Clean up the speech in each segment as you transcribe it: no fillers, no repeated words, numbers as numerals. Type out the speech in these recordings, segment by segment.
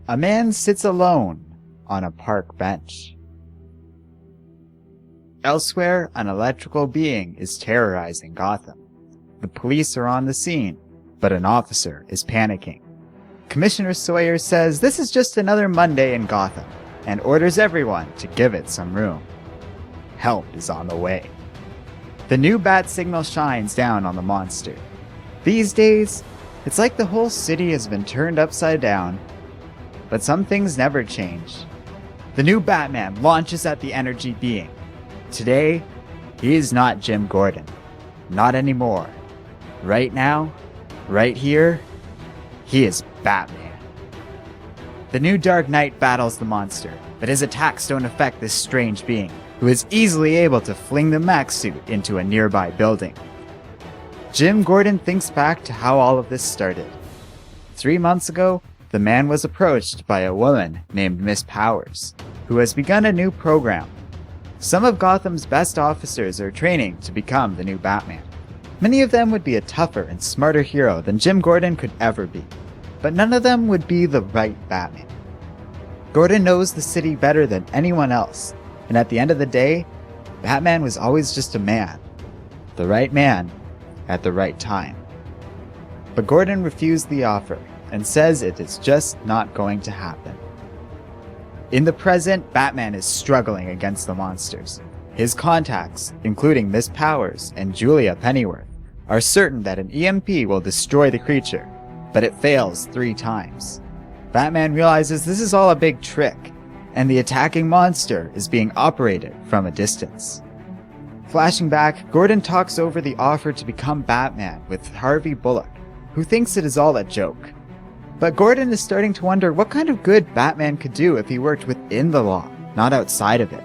A man sits alone on a park bench. Elsewhere, an electrical being is terrorizing Gotham. The police are on the scene, but an officer is panicking. Commissioner Sawyer says this is just another Monday in Gotham and orders everyone to give it some room. Help is on the way. The new bat signal shines down on the monster. These days, it's like the whole city has been turned upside down. But some things never change. The new Batman launches at the energy being. Today, he is not Jim Gordon. Not anymore. Right now, right here, he is Batman. The new Dark Knight battles the monster, but his attacks don't affect this strange being, who is easily able to fling the mech suit into a nearby building. Jim Gordon thinks back to how all of this started. 3 months ago, the man was approached by a woman named Miss Powers, who has begun a new program. Some of Gotham's best officers are training to become the new Batman. Many of them would be a tougher and smarter hero than Jim Gordon could ever be, but none of them would be the right Batman. Gordon knows the city better than anyone else, and at the end of the day, Batman was always just a man. The right man at the right time. But Gordon refused the offer and says it is just not going to happen. In the present, Batman is struggling against the monsters. His contacts, including Miss Powers and Julia Pennyworth, are certain that an EMP will destroy the creature, but it fails 3 times. Batman realizes this is all a big trick, and the attacking monster is being operated from a distance. Flashing back, Gordon talks over the offer to become Batman with Harvey Bullock, who thinks it is all a joke. But Gordon is starting to wonder what kind of good Batman could do if he worked within the law, not outside of it.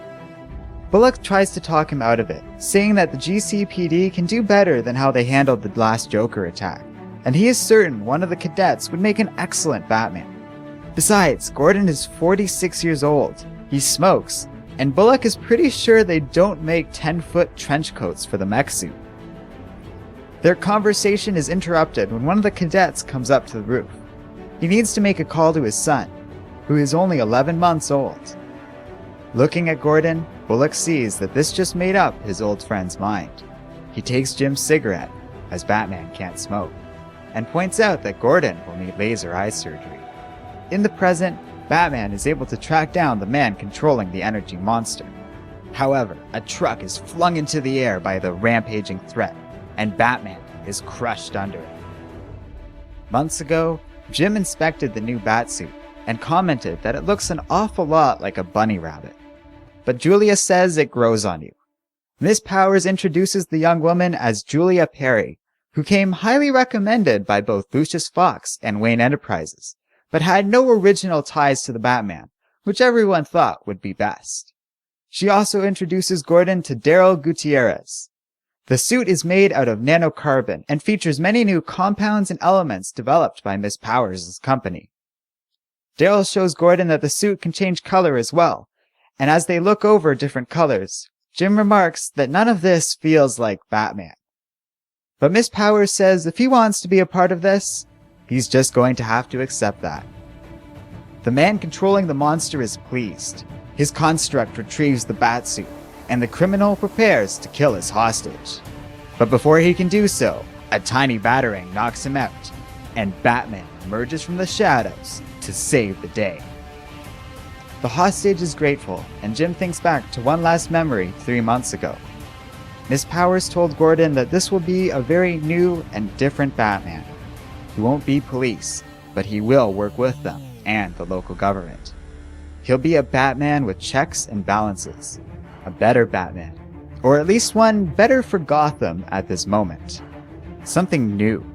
Bullock tries to talk him out of it, saying that the GCPD can do better than how they handled the last Joker attack, and he is certain one of the cadets would make an excellent Batman. Besides, Gordon is 46 years old, he smokes, and Bullock is pretty sure they don't make 10-foot trench coats for the mech suit. Their conversation is interrupted when one of the cadets comes up to the roof. He needs to make a call to his son, who is only 11 months old. Looking at Gordon, Bullock sees that this just made up his old friend's mind. He takes Jim's cigarette, as Batman can't smoke, and points out that Gordon will need laser eye surgery. In the present, Batman is able to track down the man controlling the energy monster. However, a truck is flung into the air by the rampaging threat, and Batman is crushed under it. Months ago, Jim inspected the new Batsuit and commented that it looks an awful lot like a bunny rabbit. But Julia says it grows on you. Miss Powers introduces the young woman as Julia Perry, who came highly recommended by both Lucius Fox and Wayne Enterprises, but had no original ties to the Batman, which everyone thought would be best. She also introduces Gordon to Daryl Gutierrez. The suit is made out of nanocarbon and features many new compounds and elements developed by Miss Powers' company. Daryl shows Gordon that the suit can change color as well, and as they look over different colors, Jim remarks that none of this feels like Batman. But Miss Powers says if he wants to be a part of this, he's just going to have to accept that. The man controlling the monster is pleased. His construct retrieves the Batsuit, and the criminal prepares to kill his hostage. But before he can do so, a tiny batarang knocks him out, and Batman emerges from the shadows to save the day. The hostage is grateful, and Jim thinks back to one last memory 3 months ago. Miss Powers told Gordon that this will be a very new and different Batman. He won't be police, but he will work with them and the local government. He'll be a Batman with checks and balances. A better Batman, or at least one better for Gotham at this moment. Something new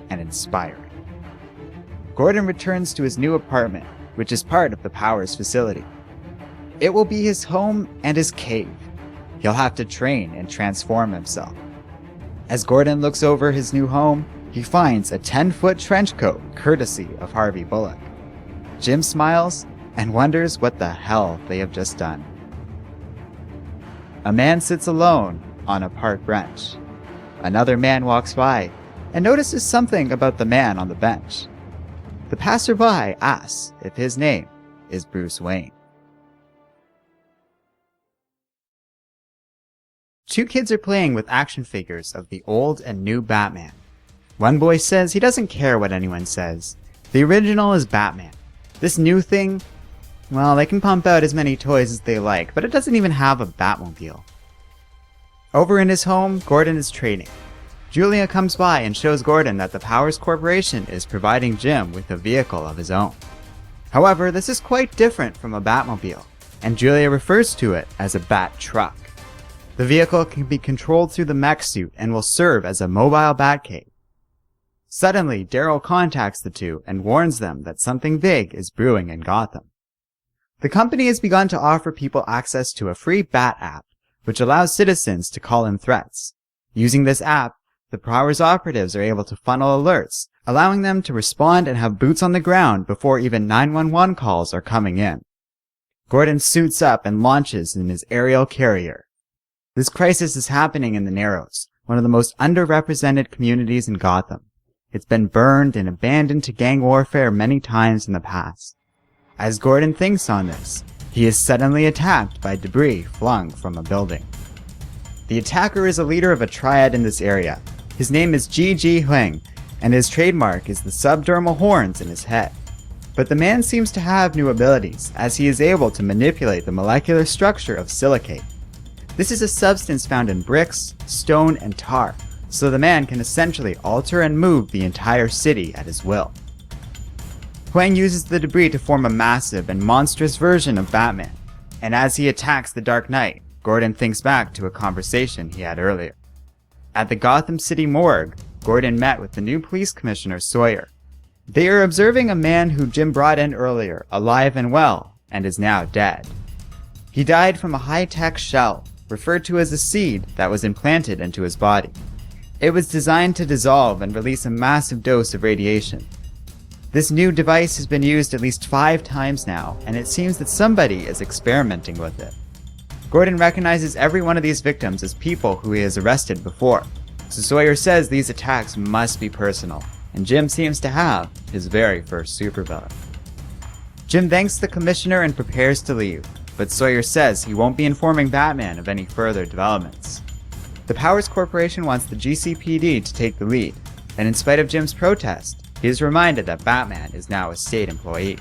and inspiring. Gordon returns to his new apartment, which is part of the Powers facility. It will be his home and his cave. He'll have to train and transform himself. As Gordon looks over his new home, he finds a 10-foot trench coat courtesy of Harvey Bullock. Jim smiles and wonders what the hell they have just done. A man sits alone on a park bench. Another man walks by and notices something about the man on the bench. The passerby asks if his name is Bruce Wayne. Two kids are playing with action figures of the old and new Batman. One boy says he doesn't care what anyone says. The original is Batman. This new thing, well, they can pump out as many toys as they like, but it doesn't even have a Batmobile. Over in his home, Gordon is trading. Julia comes by and shows Gordon that the Powers Corporation is providing Jim with a vehicle of his own. However, this is quite different from a Batmobile, and Julia refers to it as a Bat Truck. The vehicle can be controlled through the mech suit and will serve as a mobile Batcave. Suddenly, Daryl contacts the two and warns them that something big is brewing in Gotham. The company has begun to offer people access to a free Bat app, which allows citizens to call in threats. Using this app, the Powers operatives are able to funnel alerts, allowing them to respond and have boots on the ground before even 911 calls are coming in. Gordon suits up and launches in his aerial carrier. This crisis is happening in the Narrows, one of the most underrepresented communities in Gotham. It's been burned and abandoned to gang warfare many times in the past. As Gordon thinks on this, he is suddenly attacked by debris flung from a building. The attacker is a leader of a triad in this area. His name is Ji Huang, and his trademark is the subdermal horns in his head. But the man seems to have new abilities, as he is able to manipulate the molecular structure of silicate. This is a substance found in bricks, stone, and tar, so the man can essentially alter and move the entire city at his will. Huang uses the debris to form a massive and monstrous version of Batman, and as he attacks the Dark Knight, Gordon thinks back to a conversation he had earlier. At the Gotham City morgue, Gordon met with the new police commissioner Sawyer. They are observing a man who Jim brought in earlier, alive and well, and is now dead. He died from a high-tech shell, referred to as a seed that was implanted into his body. It was designed to dissolve and release a massive dose of radiation. This new device has been used at least 5 times now, and it seems that somebody is experimenting with it. Gordon recognizes every one of these victims as people who he has arrested before, so Sawyer says these attacks must be personal, and Jim seems to have his very first supervillain. Jim thanks the commissioner and prepares to leave, but Sawyer says he won't be informing Batman of any further developments. The Powers Corporation wants the GCPD to take the lead, and in spite of Jim's protest, he is reminded that Batman is now a state employee.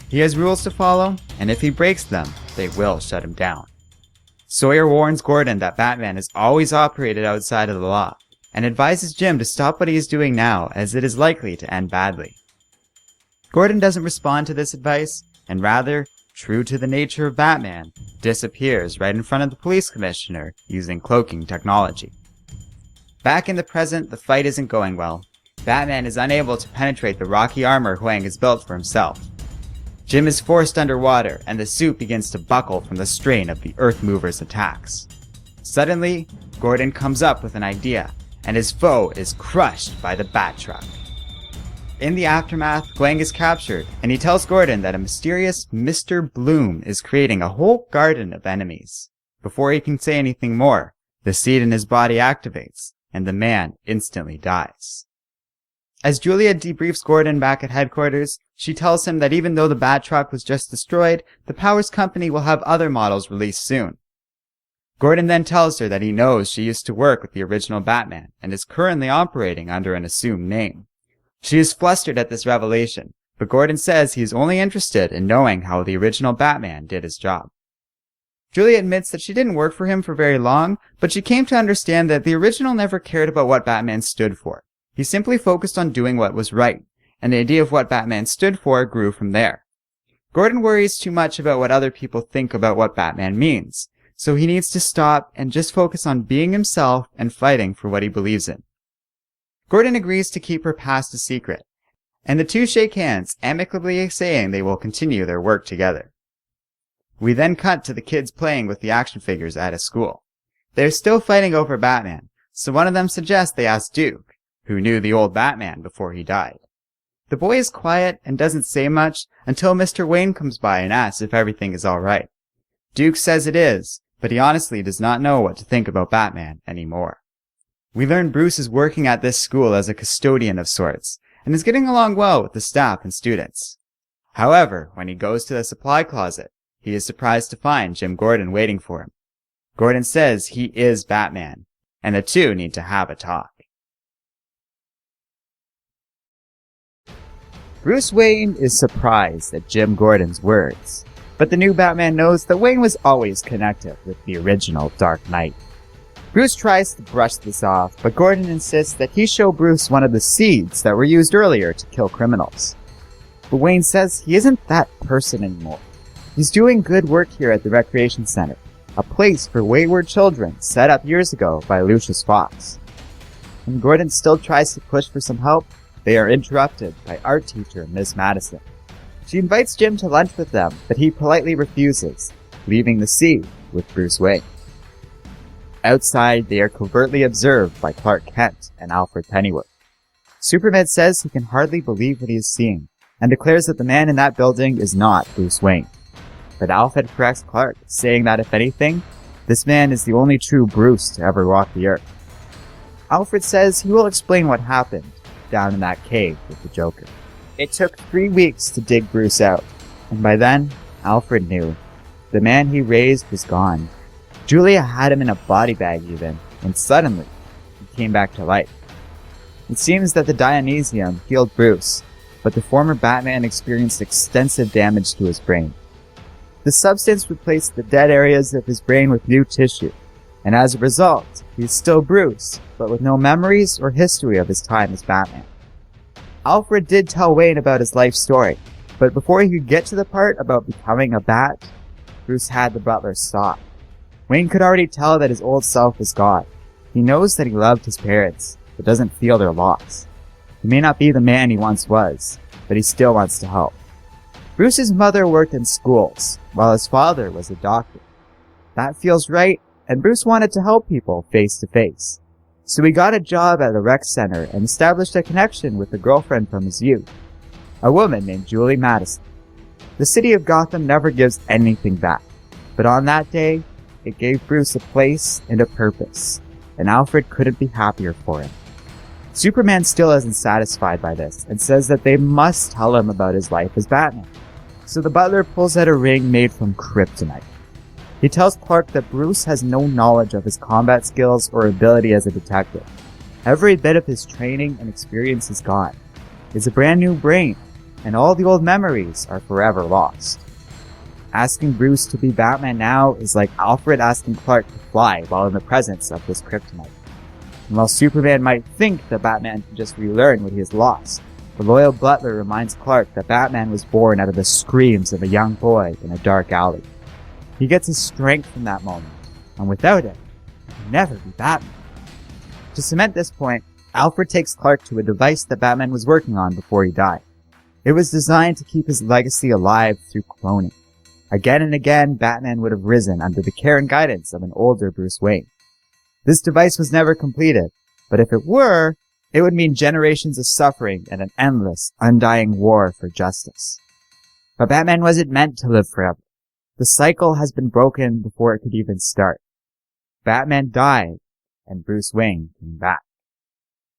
He has rules to follow, and if he breaks them, they will shut him down. Sawyer warns Gordon that Batman has always operated outside of the law, and advises Jim to stop what he is doing now, as it is likely to end badly. Gordon doesn't respond to this advice, and rather, true to the nature of Batman, disappears right in front of the police commissioner using cloaking technology. Back in the present, the fight isn't going well. Batman is unable to penetrate the rocky armor Huang has built for himself. Jim is forced underwater, and the suit begins to buckle from the strain of the Earth Mover's attacks. Suddenly, Gordon comes up with an idea, and his foe is crushed by the Bat Truck. In the aftermath, Huang is captured, and he tells Gordon that a mysterious Mr. Bloom is creating a whole garden of enemies. Before he can say anything more, the seed in his body activates, and the man instantly dies. As Julia debriefs Gordon back at headquarters, she tells him that even though the Bat Truck was just destroyed, the Powers Company will have other models released soon. Gordon then tells her that he knows she used to work with the original Batman, and is currently operating under an assumed name. She is flustered at this revelation, but Gordon says he is only interested in knowing how the original Batman did his job. Julia admits that she didn't work for him for very long, but she came to understand that the original never cared about what Batman stood for. He simply focused on doing what was right, and the idea of what Batman stood for grew from there. Gordon worries too much about what other people think about what Batman means, so he needs to stop and just focus on being himself and fighting for what he believes in. Gordon agrees to keep her past a secret, and the two shake hands, amicably saying they will continue their work together. We then cut to the kids playing with the action figures at a school. They are still fighting over Batman, so one of them suggests they ask Duke, who knew the old Batman before he died. The boy is quiet and doesn't say much until Mr. Wayne comes by and asks if everything is alright. Duke says it is, but he honestly does not know what to think about Batman anymore. We learn Bruce is working at this school as a custodian of sorts, and is getting along well with the staff and students. However, when he goes to the supply closet, he is surprised to find Jim Gordon waiting for him. Gordon says he is Batman, and the two need to have a talk. Bruce Wayne is surprised at Jim Gordon's words, but the new Batman knows that Wayne was always connected with the original Dark Knight. Bruce tries to brush this off, but Gordon insists that he show Bruce one of the seeds that were used earlier to kill criminals. But Wayne says he isn't that person anymore. He's doing good work here at the Recreation Center, a place for wayward children set up years ago by Lucius Fox. When Gordon still tries to push for some help, they are interrupted by art teacher Miss Madison. She invites Jim to lunch with them, but he politely refuses, leaving the scene with Bruce Wayne. Outside, they are covertly observed by Clark Kent and Alfred Pennyworth. Superman says he can hardly believe what he is seeing, and declares that the man in that building is not Bruce Wayne. But Alfred corrects Clark, saying that if anything, this man is the only true Bruce to ever walk the earth. Alfred says he will explain what happened down in that cave with the Joker. It took 3 weeks to dig Bruce out, and by then, Alfred knew. The man he raised was gone. Julia had him in a body bag even, and suddenly, he came back to life. It seems that the Dionysium healed Bruce, but the former Batman experienced extensive damage to his brain. The substance replaced the dead areas of his brain with new tissue, and as a result, he's still Bruce, but with no memories or history of his time as Batman. Alfred did tell Wayne about his life story, but before he could get to the part about becoming a bat, Bruce had the butler stop. Wayne could already tell that his old self was gone. He knows that he loved his parents, but doesn't feel their loss. He may not be the man he once was, but he still wants to help. Bruce's mother worked in schools, while his father was a doctor. That feels right, and Bruce wanted to help people face to face. So he got a job at the rec center and established a connection with a girlfriend from his youth, a woman named Julie Madison. The city of Gotham never gives anything back, but on that day, it gave Bruce a place and a purpose, and Alfred couldn't be happier for him. Superman still isn't satisfied by this, and says that they must tell him about his life as Batman. So the butler pulls out a ring made from kryptonite. He tells Clark that Bruce has no knowledge of his combat skills or ability as a detective. Every bit of his training and experience is gone. It's a brand new brain, and all the old memories are forever lost. Asking Bruce to be Batman now is like Alfred asking Clark to fly while in the presence of this kryptonite. And while Superman might think that Batman can just relearn what he has lost, the loyal butler reminds Clark that Batman was born out of the screams of a young boy in a dark alley. He gets his strength from that moment, and without it, he can never be Batman. To cement this point, Alfred takes Clark to a device that Batman was working on before he died. It was designed to keep his legacy alive through cloning. Again and again, Batman would have risen under the care and guidance of an older Bruce Wayne. This device was never completed, but if it were, it would mean generations of suffering and an endless, undying war for justice. But Batman wasn't meant to live forever. The cycle has been broken before it could even start. Batman died, and Bruce Wayne came back.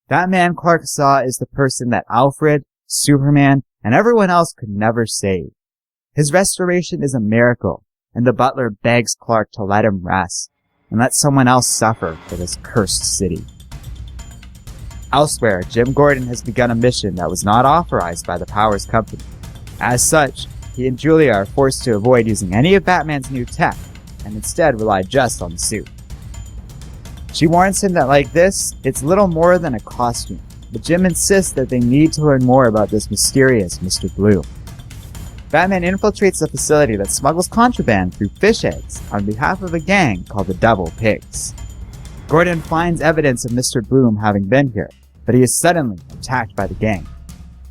That man Clark saw is the person that Alfred, Superman, and everyone else could never save. His restoration is a miracle, and the butler begs Clark to let him rest, and let someone else suffer for this cursed city. Elsewhere, Jim Gordon has begun a mission that was not authorized by the Powers Company. As such, he and Julia are forced to avoid using any of Batman's new tech, and instead rely just on the suit. She warns him that like this, it's little more than a costume, but Jim insists that they need to learn more about this mysterious Mr. Blue. Batman infiltrates a facility that smuggles contraband through fish eggs on behalf of a gang called the Devil Pigs. Gordon finds evidence of Mr. Bloom having been here, but he is suddenly attacked by the gang.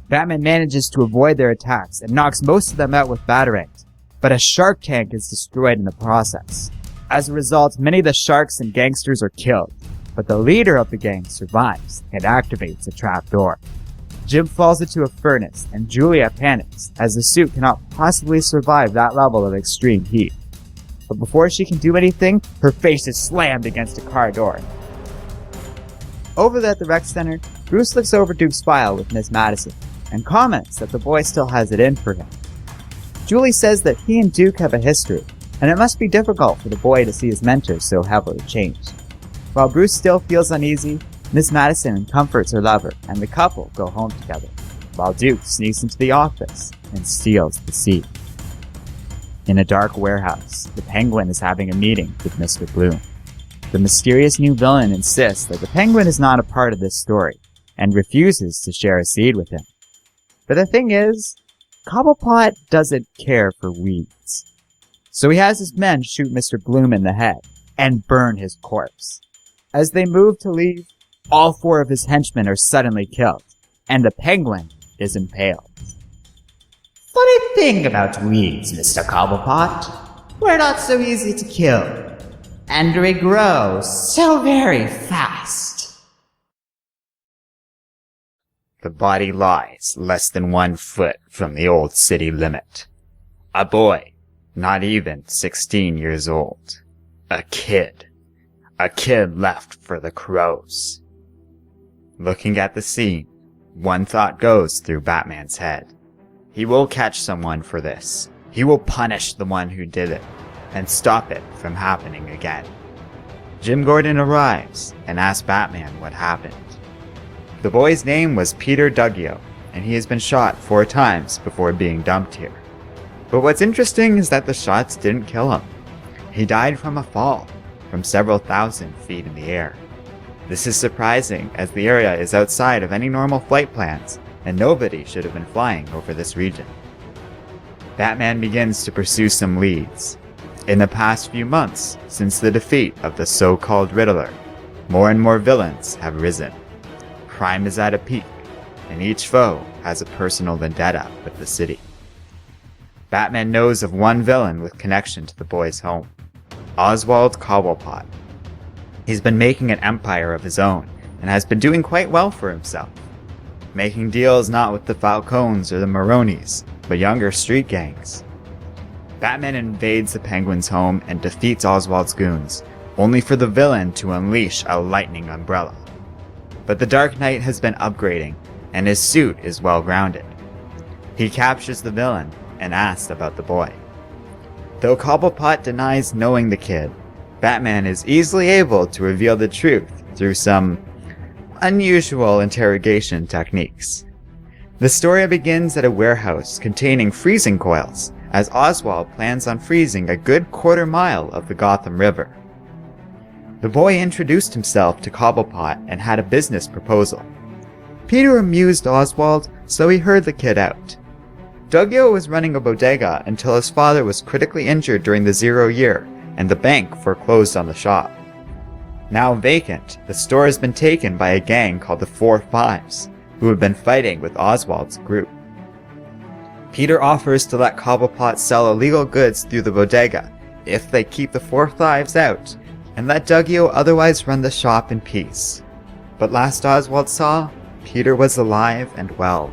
Batman manages to avoid their attacks and knocks most of them out with batarangs, but a shark tank is destroyed in the process. As a result, many of the sharks and gangsters are killed, but the leader of the gang survives and activates a trapdoor. Jim falls into a furnace, and Julia panics, as the suit cannot possibly survive that level of extreme heat. But before she can do anything, her face is slammed against a car door. Over at the rec center, Bruce looks over Duke's file with Miss Madison and comments that the boy still has it in for him. Julie says that he and Duke have a history, and it must be difficult for the boy to see his mentor so heavily changed. While Bruce still feels uneasy, Miss Madison comforts her lover, and the couple go home together, while Duke sneaks into the office and steals the seed. In a dark warehouse, the Penguin is having a meeting with Mr. Bloom. The mysterious new villain insists that the Penguin is not a part of this story, and refuses to share a seed with him. But the thing is, Cobblepot doesn't care for weeds. So he has his men shoot Mr. Bloom in the head and burn his corpse. As they move to leave, all 4 of his henchmen are suddenly killed, and the Penguin is impaled. Funny thing about weeds, Mr. Cobblepot. We're not so easy to kill, and we grow so very fast. The body lies less than 1 foot from the old city limit. A boy, not even 16 years old. A kid. A kid left for the crows. Looking at the scene, one thought goes through Batman's head. He will catch someone for this. He will punish the one who did it, and stop it from happening again. Jim Gordon arrives and asks Batman what happened. The boy's name was Peter Duggio, and he has been shot 4 times before being dumped here. But what's interesting is that the shots didn't kill him. He died from a fall, from several thousand feet in the air. This is surprising, as the area is outside of any normal flight plans, and nobody should have been flying over this region. Batman begins to pursue some leads. In the past few months, since the defeat of the so-called Riddler, more and more villains have risen. Crime is at a peak, and each foe has a personal vendetta with the city. Batman knows of one villain with connection to the boy's home, Oswald Cobblepot. He's been making an empire of his own, and has been doing quite well for himself. Making deals not with the Falcones or the Maronis, but younger street gangs. Batman invades the Penguin's home and defeats Oswald's goons, only for the villain to unleash a lightning umbrella. But the Dark Knight has been upgrading, and his suit is well grounded. He captures the villain and asks about the boy. Though Cobblepot denies knowing the kid, Batman is easily able to reveal the truth through some unusual interrogation techniques. The story begins at a warehouse containing freezing coils, as Oswald plans on freezing a good quarter-mile of the Gotham River. The boy introduced himself to Cobblepot and had a business proposal. Peter amused Oswald, so he heard the kid out. Duggio was running a bodega until his father was critically injured during the 0 year, and the bank foreclosed on the shop. Now vacant, the store has been taken by a gang called the 4 Fives, who have been fighting with Oswald's group. Peter offers to let Cobblepot sell illegal goods through the bodega if they keep the 4 Fives out, and let Duggio otherwise run the shop in peace. But last Oswald saw, Peter was alive and well.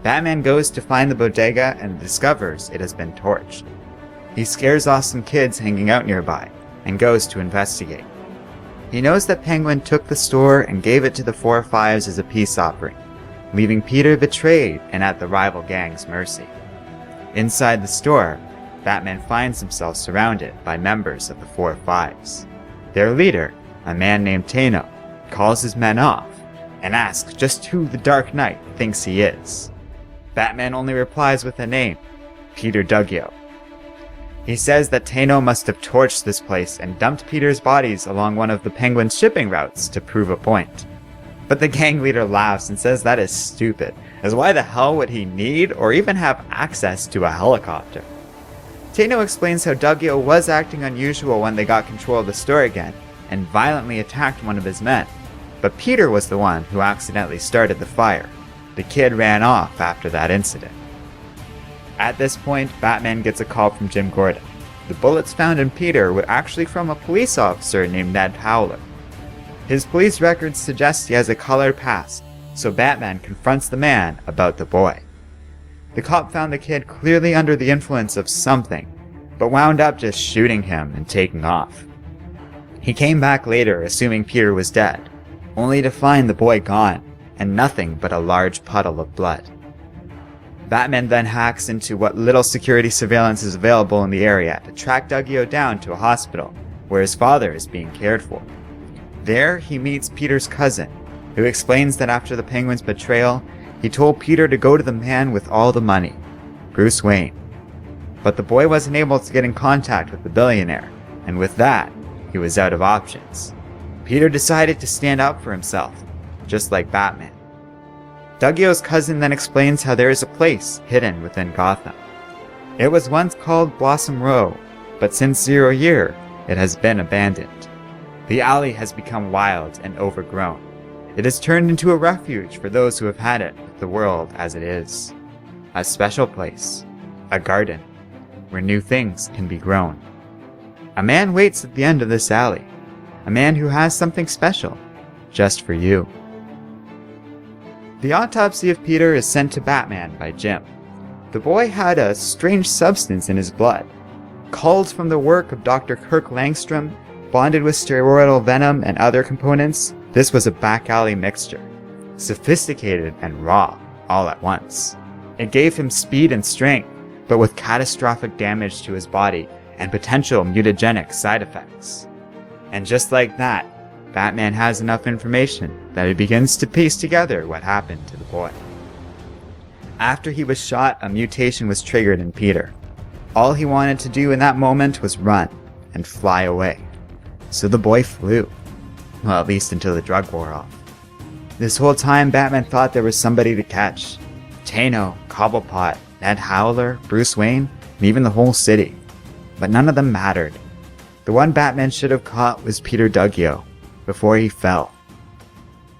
Batman goes to find the bodega and discovers it has been torched. He scares off some kids hanging out nearby, and goes to investigate. He knows that Penguin took the store and gave it to the 4 Fives as a peace offering, leaving Peter betrayed and at the rival gang's mercy. Inside the store, Batman finds himself surrounded by members of the 4 Fives. Their leader, a man named Tano, calls his men off and asks just who the Dark Knight thinks he is. Batman only replies with a name, Peter Duggio. He says that Tano must have torched this place and dumped Peter's bodies along one of the Penguin's shipping routes to prove a point. But the gang leader laughs and says that is stupid, as why the hell would he need or even have access to a helicopter? Tano explains how Duggio was acting unusual when they got control of the store again, and violently attacked one of his men. But Peter was the one who accidentally started the fire. The kid ran off after that incident. At this point, Batman gets a call from Jim Gordon. The bullets found in Peter were actually from a police officer named Ned Powler. His police records suggest he has a colored past, so Batman confronts the man about the boy. The cop found the kid clearly under the influence of something, but wound up just shooting him and taking off. He came back later assuming Peter was dead, only to find the boy gone and nothing but a large puddle of blood. Batman then hacks into what little security surveillance is available in the area to track Dougio down to a hospital where his father is being cared for. There, he meets Peter's cousin, who explains that after the Penguin's betrayal, he told Peter to go to the man with all the money, Bruce Wayne. But the boy wasn't able to get in contact with the billionaire, and with that, he was out of options. Peter decided to stand up for himself, just like Batman. Dougio's cousin then explains how there is a place hidden within Gotham. It was once called Blossom Row, but since 0 Year, it has been abandoned. The alley has become wild and overgrown. It has turned into a refuge for those who have had it with the world as it is. A special place, a garden, where new things can be grown. A man waits at the end of this alley, a man who has something special, just for you. The autopsy of Peter is sent to Batman by Jim. The boy had a strange substance in his blood, culled from the work of Dr. Kirk Langstrom, bonded with steroidal venom and other components. This was a back alley mixture, sophisticated and raw, all at once. It gave him speed and strength, but with catastrophic damage to his body and potential mutagenic side effects. And just like that, Batman has enough information that he begins to piece together what happened to the boy. After he was shot, a mutation was triggered in Peter. All he wanted to do in that moment was run and fly away. So the boy flew. Well, at least until the drug wore off. This whole time, Batman thought there was somebody to catch. Tano, Cobblepot, Ned Howler, Bruce Wayne, and even the whole city. But none of them mattered. The one Batman should have caught was Peter Dougio, before he fell.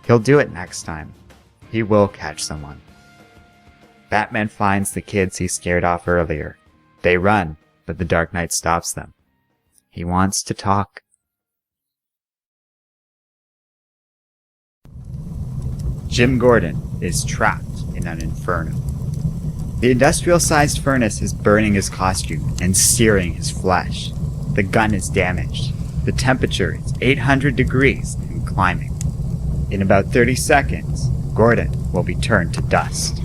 He'll do it next time. He will catch someone. Batman finds the kids he scared off earlier. They run, but the Dark Knight stops them. He wants to talk. Jim Gordon is trapped in an inferno. The industrial-sized furnace is burning his costume and searing his flesh. The gun is damaged. The temperature is 800 degrees and climbing. In about 30 seconds, Gordon will be turned to dust.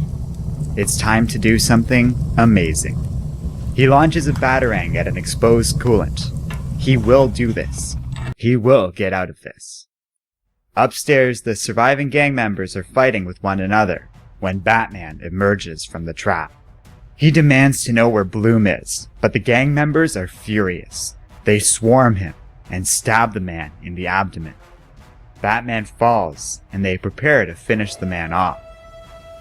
It's time to do something amazing. He launches a batarang at an exposed coolant. He will do this. He will get out of this. Upstairs, the surviving gang members are fighting with one another when Batman emerges from the trap. He demands to know where Bloom is, but the gang members are furious. They swarm him and stab the man in the abdomen. Batman falls, and they prepare to finish the man off.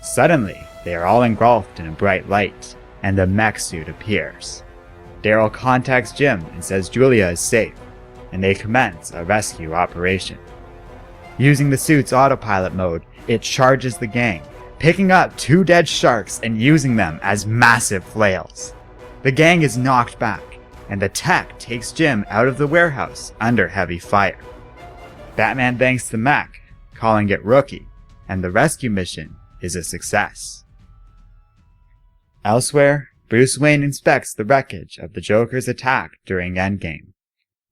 Suddenly, they are all engulfed in a bright light, and the mech suit appears. Daryl contacts Jim and says Julia is safe, and they commence a rescue operation. Using the suit's autopilot mode, it charges the gang, picking up 2 dead sharks and using them as massive flails. The gang is knocked back, and the tech takes Jim out of the warehouse under heavy fire. Batman thanks the mech, calling it Rookie, and the rescue mission is a success. Elsewhere, Bruce Wayne inspects the wreckage of the Joker's attack during Endgame.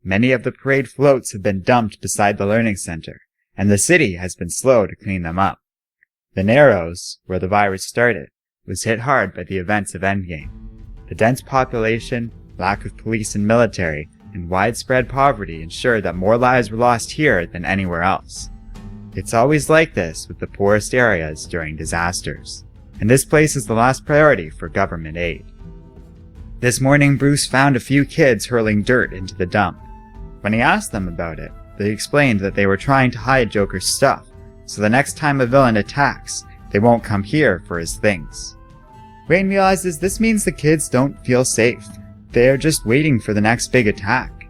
Many of the parade floats have been dumped beside the Learning Center, and the city has been slow to clean them up. The Narrows, where the virus started, was hit hard by the events of Endgame. The dense population, lack of police and military, and widespread poverty ensured that more lives were lost here than anywhere else. It's always like this with the poorest areas during disasters, and this place is the last priority for government aid. This morning, Bruce found a few kids hurling dirt into the dump. When he asked them about it, they explained that they were trying to hide Joker's stuff, so the next time a villain attacks, they won't come here for his things. Wayne realizes this means the kids don't feel safe. They are just waiting for the next big attack.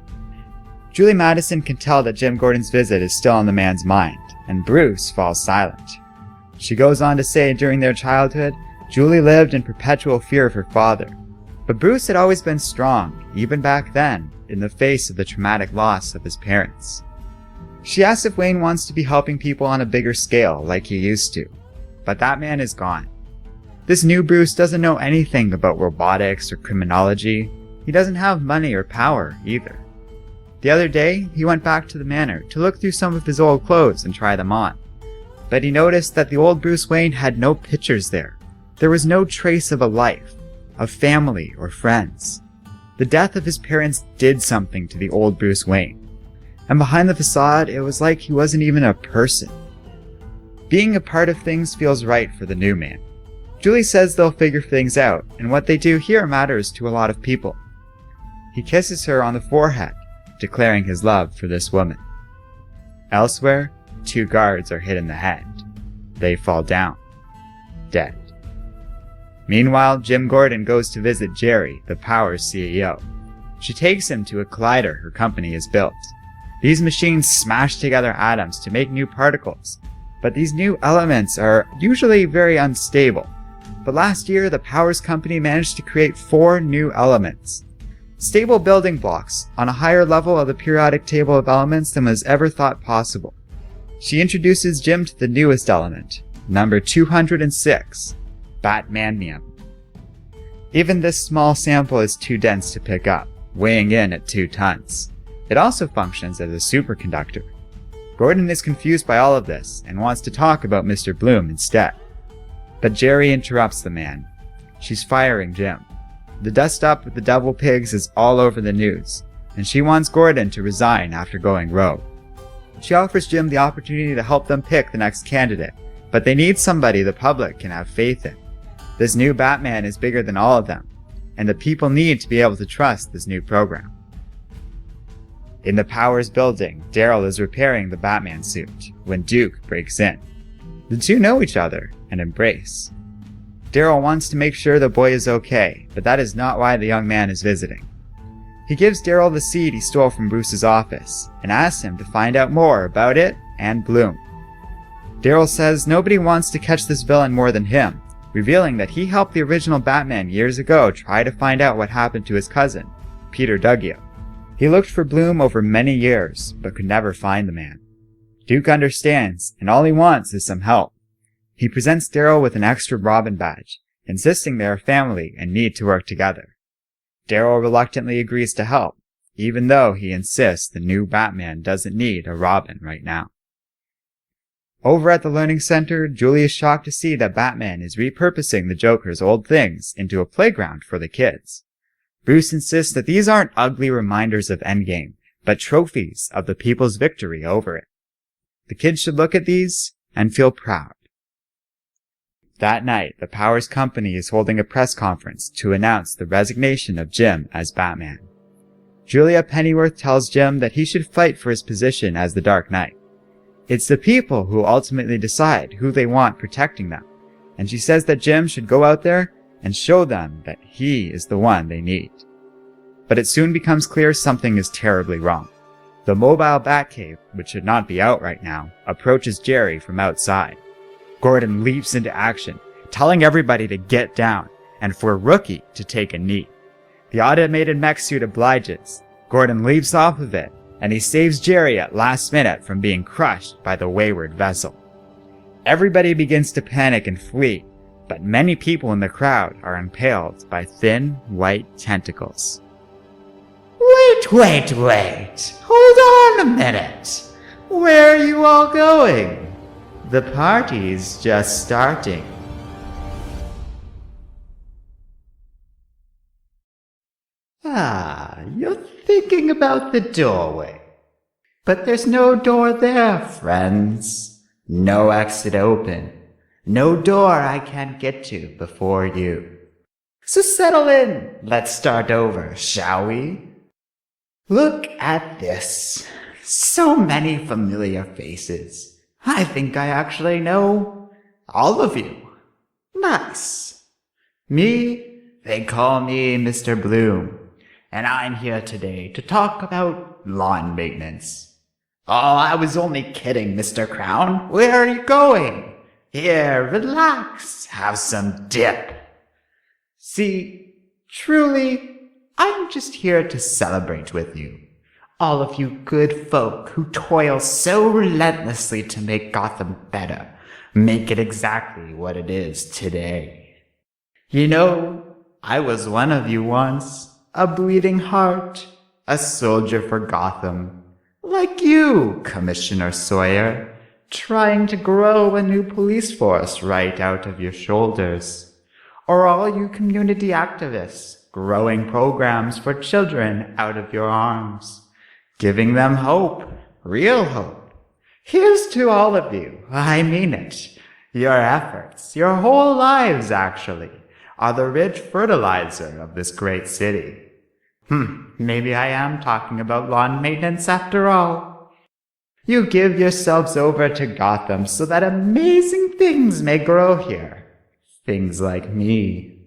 Julie Madison can tell that Jim Gordon's visit is still on the man's mind, and Bruce falls silent. She goes on to say during their childhood, Julie lived in perpetual fear of her father. But Bruce had always been strong, even back then, in the face of the traumatic loss of his parents. She asks if Wayne wants to be helping people on a bigger scale like he used to, but that man is gone. This new Bruce doesn't know anything about robotics or criminology. He doesn't have money or power either. The other day, he went back to the manor to look through some of his old clothes and try them on. But he noticed that the old Bruce Wayne had no pictures there. There was no trace of a life, of family or friends. The death of his parents did something to the old Bruce Wayne. And behind the facade, it was like he wasn't even a person. Being a part of things feels right for the new man. Julie says they'll figure things out, and what they do here matters to a lot of people. He kisses her on the forehead, declaring his love for this woman. Elsewhere, 2 guards are hit in the head. They fall down, dead. Meanwhile, Jim Gordon goes to visit Jerry, the Powers CEO. She takes him to a collider her company has built. These machines smash together atoms to make new particles, but these new elements are usually very unstable. But last year, the Powers company managed to create 4 new elements. Stable building blocks on a higher level of the periodic table of elements than was ever thought possible. She introduces Jim to the newest element, number 206, Batmanium. Even this small sample is too dense to pick up, weighing in at 2 tons. It also functions as a superconductor. Gordon is confused by all of this and wants to talk about Mr. Bloom instead. But Jerry interrupts the man. She's firing Jim. The dust-up with the devil pigs is all over the news, and she wants Gordon to resign after going rogue. She offers Jim the opportunity to help them pick the next candidate, but they need somebody the public can have faith in. This new Batman is bigger than all of them, and the people need to be able to trust this new program. In the Powers building, Daryl is repairing the Batman suit when Duke breaks in. The two know each other and embrace. Daryl wants to make sure the boy is okay, but that is not why the young man is visiting. He gives Daryl the seed he stole from Bruce's office and asks him to find out more about it and Bloom. Daryl says nobody wants to catch this villain more than him, revealing that he helped the original Batman years ago try to find out what happened to his cousin, Peter Duggio. He looked for Bloom over many years, but could never find the man. Duke understands, and all he wants is some help. He presents Daryl with an extra Robin badge, insisting they are family and need to work together. Daryl reluctantly agrees to help, even though he insists the new Batman doesn't need a Robin right now. Over at the Learning Center, Julie is shocked to see that Batman is repurposing the Joker's old things into a playground for the kids. Bruce insists that these aren't ugly reminders of Endgame, but trophies of the people's victory over it. The kids should look at these and feel proud. That night, the Powers Company is holding a press conference to announce the resignation of Jim as Batman. Julia Pennyworth tells Jim that he should fight for his position as the Dark Knight. It's the people who ultimately decide who they want protecting them, and she says that Jim should go out there and show them that he is the one they need. But it soon becomes clear something is terribly wrong. The mobile Batcave, which should not be out right now, approaches Jerry from outside. Gordon leaps into action, telling everybody to get down, and for Rookie to take a knee. The automated mech suit obliges. Gordon leaps off of it, and he saves Jerry at last minute from being crushed by the wayward vessel. Everybody begins to panic and flee, but many people in the crowd are impaled by thin, white tentacles. Wait. Hold on a minute. Where are you all going? The party's just starting. You're thinking about the doorway. But there's no door there, friends. No exit open. No door I can't get to before you. So settle in. Let's start over, shall we? Look at this. So many familiar faces. I think I actually know all of you. Nice. Me, they call me Mr. Bloom, and I'm here today to talk about lawn maintenance. Oh, I was only kidding, Mr. Crown. Where are you going? Here, relax, have some dip. See, truly, I'm just here to celebrate with you. All of you good folk who toil so relentlessly to make Gotham better, make it exactly what it is today. You know, I was one of you once, a bleeding heart, a soldier for Gotham. Like you, Commissioner Sawyer, trying to grow a new police force right out of your shoulders. Or all you community activists, growing programs for children out of your arms, giving them hope, real hope. Here's to all of you, I mean it. Your efforts, your whole lives actually, are the rich fertilizer of this great city. Maybe I am talking about lawn maintenance after all. You give yourselves over to Gotham so that amazing things may grow here. Things like me.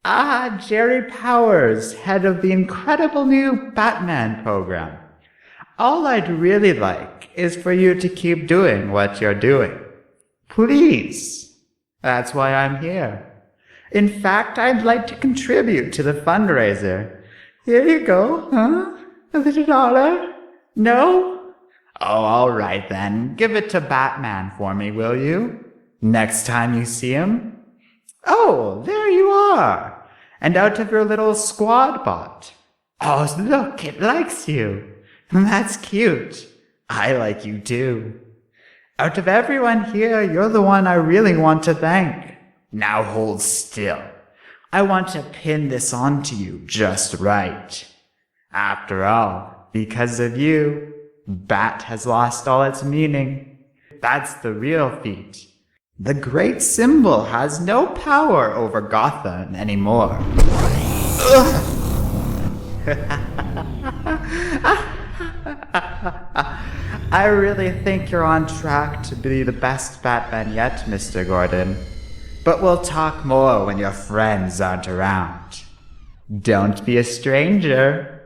Jerry Powers, head of the incredible new Batman program. All I'd really like is for you to keep doing what you're doing. Please. That's why I'm here. In fact, I'd like to contribute to the fundraiser. Here you go, huh? A little dollar? No? Oh, all right then. Give it to Batman for me, will you? Next time you see him? Oh, there you are. And out of your little squad bot. Oh, look, it likes you. That's cute. I like you too. Out of everyone here, you're the one I really want to thank. Now hold still. I want to pin this onto you just right. After all, because of you, Bat has lost all its meaning. That's the real feat. The great symbol has no power over Gotham anymore. I really think you're on track to be the best Batman yet, Mr. Gordon. But we'll talk more when your friends aren't around. Don't be a stranger.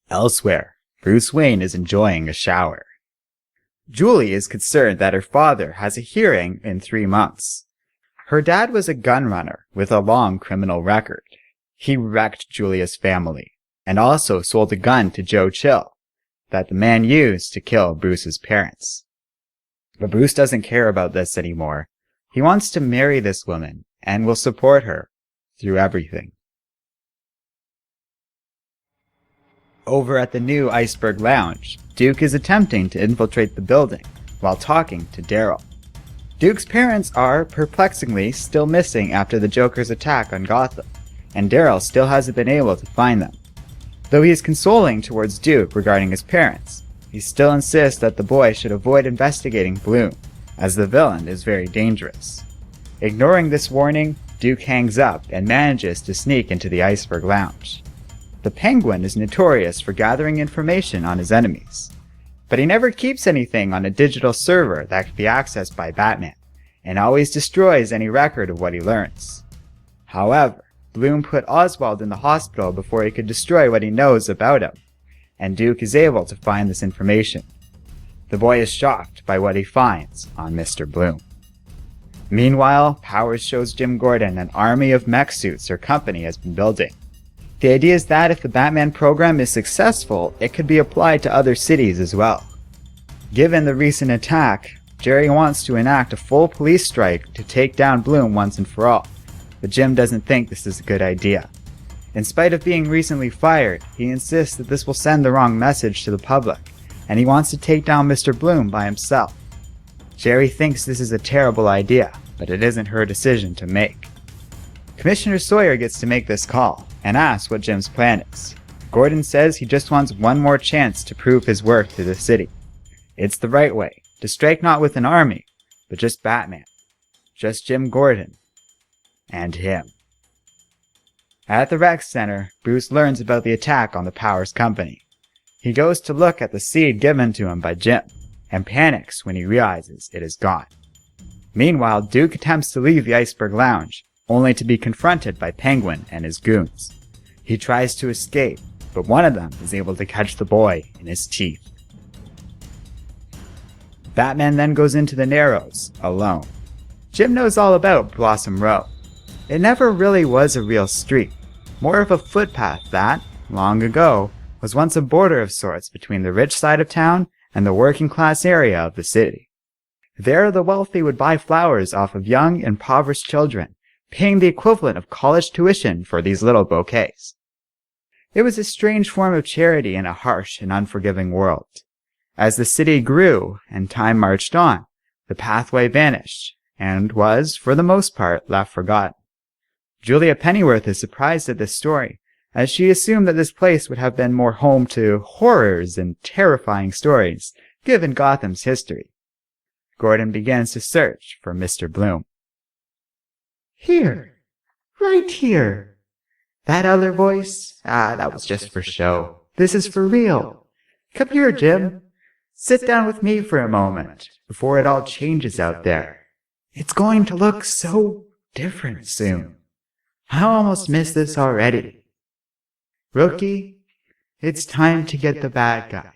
Elsewhere, Bruce Wayne is enjoying a shower. Julie is concerned that her father has a hearing in 3 months. Her dad was a gun runner with a long criminal record. He wrecked Julia's family and also sold a gun to Joe Chill that the man used to kill Bruce's parents. But Bruce doesn't care about this anymore. He wants to marry this woman and will support her through everything. Over at the new Iceberg Lounge, Duke is attempting to infiltrate the building while talking to Daryl. Duke's parents are, perplexingly, still missing after the Joker's attack on Gotham, and Daryl still hasn't been able to find them. Though he is consoling towards Duke regarding his parents, he still insists that the boy should avoid investigating Bloom, as the villain is very dangerous. Ignoring this warning, Duke hangs up and manages to sneak into the Iceberg Lounge. The Penguin is notorious for gathering information on his enemies, but he never keeps anything on a digital server that can be accessed by Batman, and always destroys any record of what he learns. However, Bloom put Oswald in the hospital before he could destroy what he knows about him, and Duke is able to find this information. The boy is shocked by what he finds on Mr. Bloom. Meanwhile, Powers shows Jim Gordon an army of mech suits her company has been building. The idea is that if the Batman program is successful, it could be applied to other cities as well. Given the recent attack, Jerry wants to enact a full police strike to take down Bloom once and for all, but Jim doesn't think this is a good idea. In spite of being recently fired, he insists that this will send the wrong message to the public, and he wants to take down Mr. Bloom by himself. Jerry thinks this is a terrible idea, but it isn't her decision to make. Commissioner Sawyer gets to make this call, and asks what Jim's plan is. Gordon says he just wants one more chance to prove his worth to the city. It's the right way, to strike not with an army, but just Batman. Just Jim Gordon. And him. At the rec center, Bruce learns about the attack on the Powers Company. He goes to look at the seed given to him by Jim, and panics when he realizes it is gone. Meanwhile, Duke attempts to leave the Iceberg Lounge, only to be confronted by Penguin and his goons. He tries to escape, but one of them is able to catch the boy in his teeth. Batman then goes into the Narrows, alone. Jim knows all about Blossom Row. It never really was a real street, more of a footpath that, long ago, was once a border of sorts between the rich side of town and the working class area of the city. There the wealthy would buy flowers off of young, impoverished children, paying the equivalent of college tuition for these little bouquets. It was a strange form of charity in a harsh and unforgiving world. As the city grew and time marched on, the pathway vanished and was, for the most part, left forgotten. Julia Pennyworth is surprised at this story, as she assumed that this place would have been more home to horrors and terrifying stories, given Gotham's history. Gordon begins to search for Mr. Bloom. Here. Right here. That other voice? That was just for show. This is for real. Come here, Jim. Sit down with me for a moment, before it all changes out there. It's going to look so different soon. I almost miss this already. Rookie, it's time to get the bad guy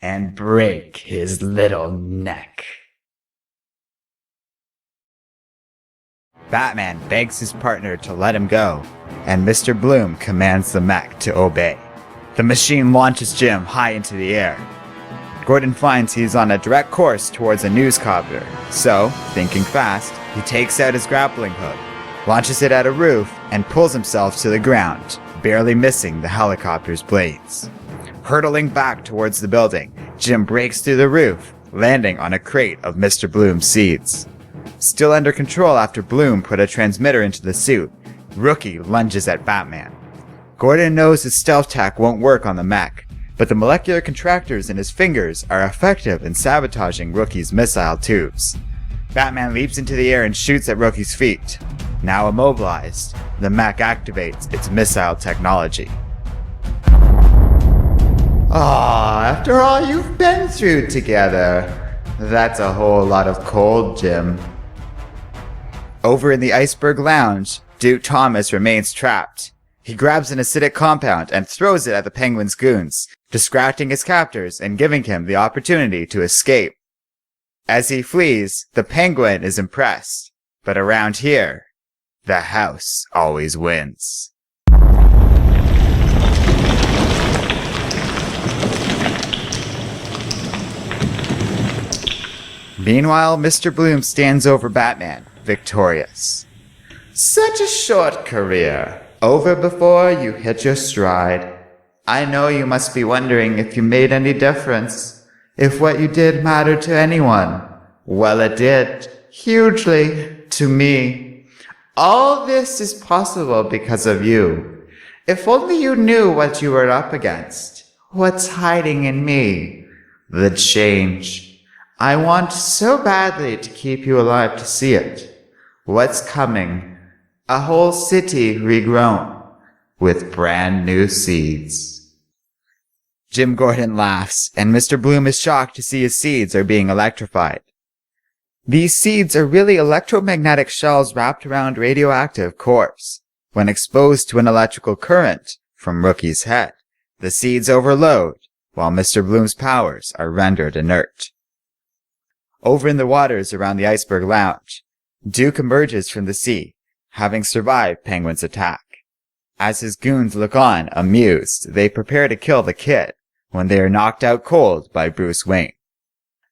and break his little neck. Batman begs his partner to let him go, and Mr. Bloom commands the mech to obey. The machine launches Jim high into the air. Gordon finds he's on a direct course towards a newscopter, so, thinking fast, he takes out his grappling hook, launches it at a roof, and pulls himself to the ground, barely missing the helicopter's blades. Hurtling back towards the building, Jim breaks through the roof, landing on a crate of Mr. Bloom's seeds. Still under control after Bloom put a transmitter into the suit, Rookie lunges at Batman. Gordon knows his stealth tech won't work on the mech, but the molecular contractors in his fingers are effective in sabotaging Rookie's missile tubes. Batman leaps into the air and shoots at Rookie's feet. Now immobilized, the mech activates its missile technology. After all you've been through together, that's a whole lot of cold, Jim. Over in the Iceberg Lounge, Duke Thomas remains trapped. He grabs an acidic compound and throws it at the Penguin's goons, distracting his captors and giving him the opportunity to escape. As he flees, the Penguin is impressed, but around here, the house always wins. Meanwhile, Mr. Bloom stands over Batman, victorious. Such a short career. Over before you hit your stride. I know you must be wondering if you made any difference, if what you did mattered to anyone. Well, it did. Hugely. To me. All this is possible because of you. If only you knew what you were up against. What's hiding in me? The change. I want so badly to keep you alive to see it. What's coming? A whole city regrown, with brand new seeds. Jim Gordon laughs, and Mr. Bloom is shocked to see his seeds are being electrified. These seeds are really electromagnetic shells wrapped around radioactive cores. When exposed to an electrical current from Rookie's head, the seeds overload, while Mr. Bloom's powers are rendered inert. Over in the waters around the Iceberg Lounge, Duke emerges from the sea, having survived Penguin's attack. As his goons look on, amused, they prepare to kill the kid when they are knocked out cold by Bruce Wayne.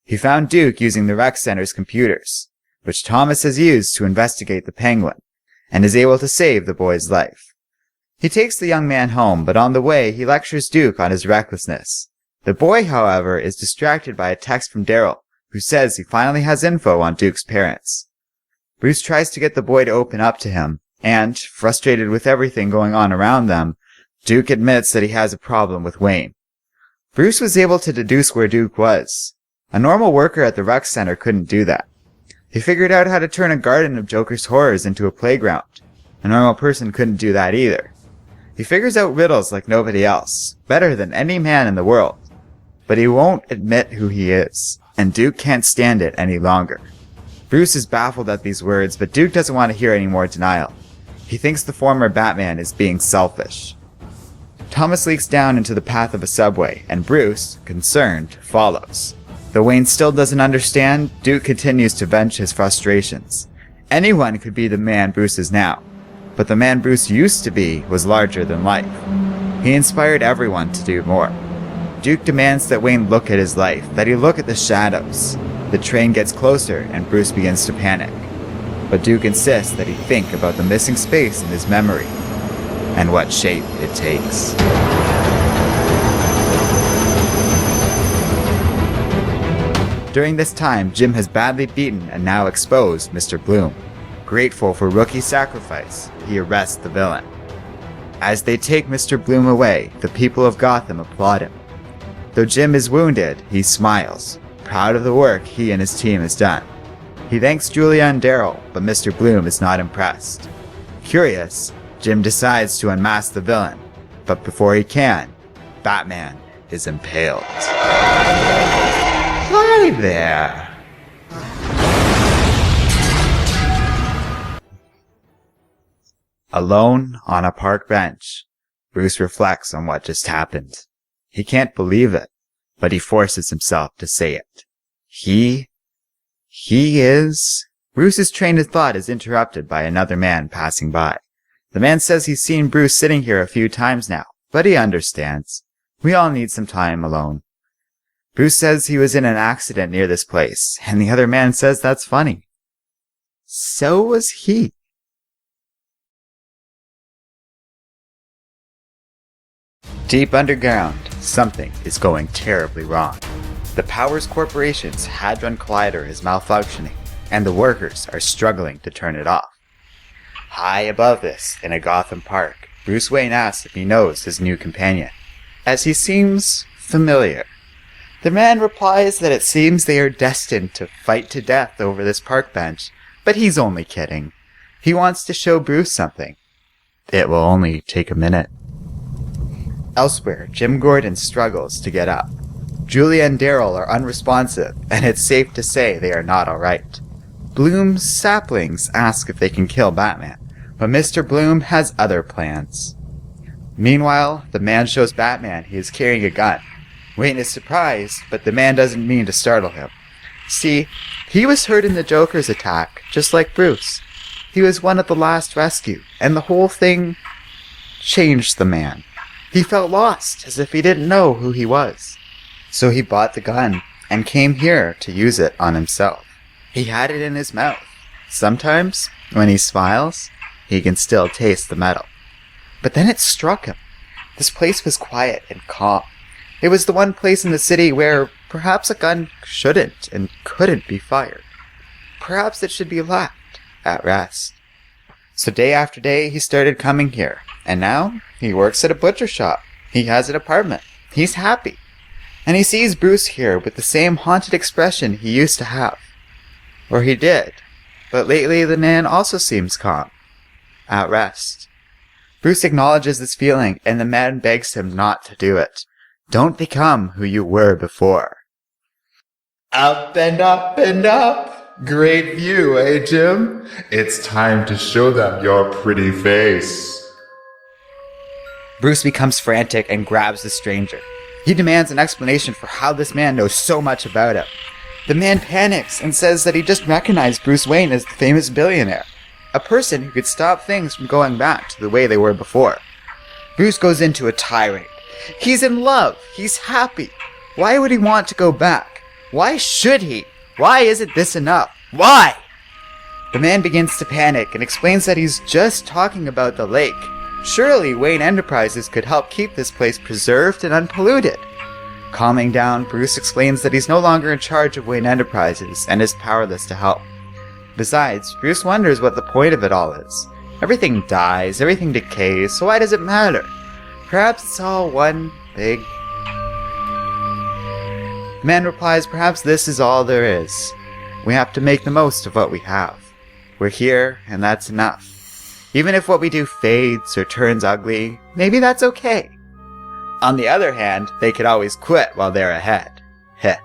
He found Duke using the rec center's computers, which Thomas has used to investigate the Penguin, and is able to save the boy's life. He takes the young man home, but on the way he lectures Duke on his recklessness. The boy, however, is distracted by a text from Daryl, who says he finally has info on Duke's parents. Bruce tries to get the boy to open up to him, and, frustrated with everything going on around them, Duke admits that he has a problem with Wayne. Bruce was able to deduce where Duke was. A normal worker at the rec center couldn't do that. He figured out how to turn a garden of Joker's horrors into a playground. A normal person couldn't do that either. He figures out riddles like nobody else, better than any man in the world. But he won't admit who he is, and Duke can't stand it any longer. Bruce is baffled at these words, but Duke doesn't want to hear any more denial. He thinks the former Batman is being selfish. Thomas leaks down into the path of a subway, and Bruce, concerned, follows. Though Wayne still doesn't understand, Duke continues to vent his frustrations. Anyone could be the man Bruce is now, but the man Bruce used to be was larger than life. He inspired everyone to do more. Duke demands that Wayne look at his life, that he look at the shadows. The train gets closer, and Bruce begins to panic. but Duke insists that he think about the missing space in his memory and what shape it takes. During this time, Jim has badly beaten and now exposed Mr. Bloom. Grateful for Rookie's sacrifice, he arrests the villain. As they take Mr. Bloom away, the people of Gotham applaud him. Though Jim is wounded, he smiles, proud of the work he and his team has done. He thanks Julia and Daryl, but Mr. Bloom is not impressed. Curious, Jim decides to unmask the villain, but before he can, Batman is impaled. Hi there. Alone on a park bench, Bruce reflects on what just happened. He can't believe it, but he forces himself to say it. He is... Bruce's train of thought is interrupted by another man passing by. The man says he's seen Bruce sitting here a few times now, but he understands. We all need some time alone. Bruce says he was in an accident near this place, and the other man says that's funny. So was he. Deep underground, something is going terribly wrong. The Powers Corporation's Hadron Collider is malfunctioning, and the workers are struggling to turn it off. High above this, in a Gotham park, Bruce Wayne asks if he knows his new companion, as he seems familiar. The man replies that it seems they are destined to fight to death over this park bench, but he's only kidding. He wants to show Bruce something. It will only take a minute. Elsewhere, Jim Gordon struggles to get up. Julia and Daryl are unresponsive, and it's safe to say they are not alright. Bloom's saplings ask if they can kill Batman, but Mr. Bloom has other plans. Meanwhile, the man shows Batman he is carrying a gun. Wayne is surprised, but the man doesn't mean to startle him. See, he was hurt in the Joker's attack, just like Bruce. He was one of the last rescue, and the whole thing changed the man. He felt lost, as if he didn't know who he was. So he bought the gun, and came here to use it on himself. He had it in his mouth. Sometimes, when he smiles, he can still taste the metal. But then it struck him. This place was quiet and calm. It was the one place in the city where perhaps a gun shouldn't and couldn't be fired. Perhaps it should be left at rest. So day after day he started coming here, and now he works at a butcher shop. He has an apartment. He's happy. And he sees Bruce here with the same haunted expression he used to have. Or he did. But lately the man also seems calm. At rest. Bruce acknowledges this feeling, and the man begs him not to do it. Don't become who you were before. Up and up and up. Great view, eh, Jim? It's time to show them your pretty face. Bruce becomes frantic and grabs the stranger. He demands an explanation for how this man knows so much about him. The man panics and says that he just recognized Bruce Wayne as the famous billionaire, a person who could stop things from going back to the way they were before. Bruce goes into a tirade. He's in love. He's happy. Why would he want to go back? Why should he? Why isn't this enough? Why? The man begins to panic and explains that he's just talking about the lake. Surely Wayne Enterprises could help keep this place preserved and unpolluted. Calming down, Bruce explains that he's no longer in charge of Wayne Enterprises and is powerless to help. Besides, Bruce wonders what the point of it all is. Everything dies, everything decays, so why does it matter? Perhaps it's all one big... The man replies, perhaps this is all there is. We have to make the most of what we have. We're here, and that's enough. Even if what we do fades or turns ugly, maybe that's okay. On the other hand, they could always quit while they're ahead. Heh.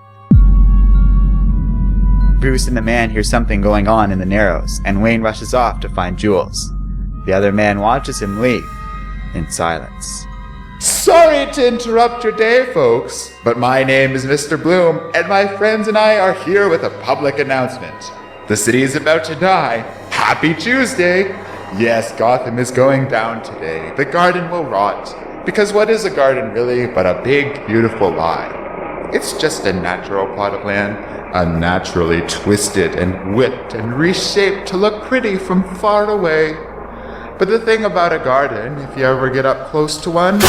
Bruce and the man hear something going on in the Narrows, and Wayne rushes off to find Jules. The other man watches him leave, in silence. Sorry to interrupt your day, folks, but my name is Mr. Bloom, and my friends and I are here with a public announcement. The city is about to die. Happy Tuesday! Yes, Gotham is going down today. The garden will rot. Because what is a garden really but a big, beautiful lie? It's just a natural plot of land, unnaturally twisted and whipped and reshaped to look pretty from far away. But the thing about a garden, if you ever get up close to one,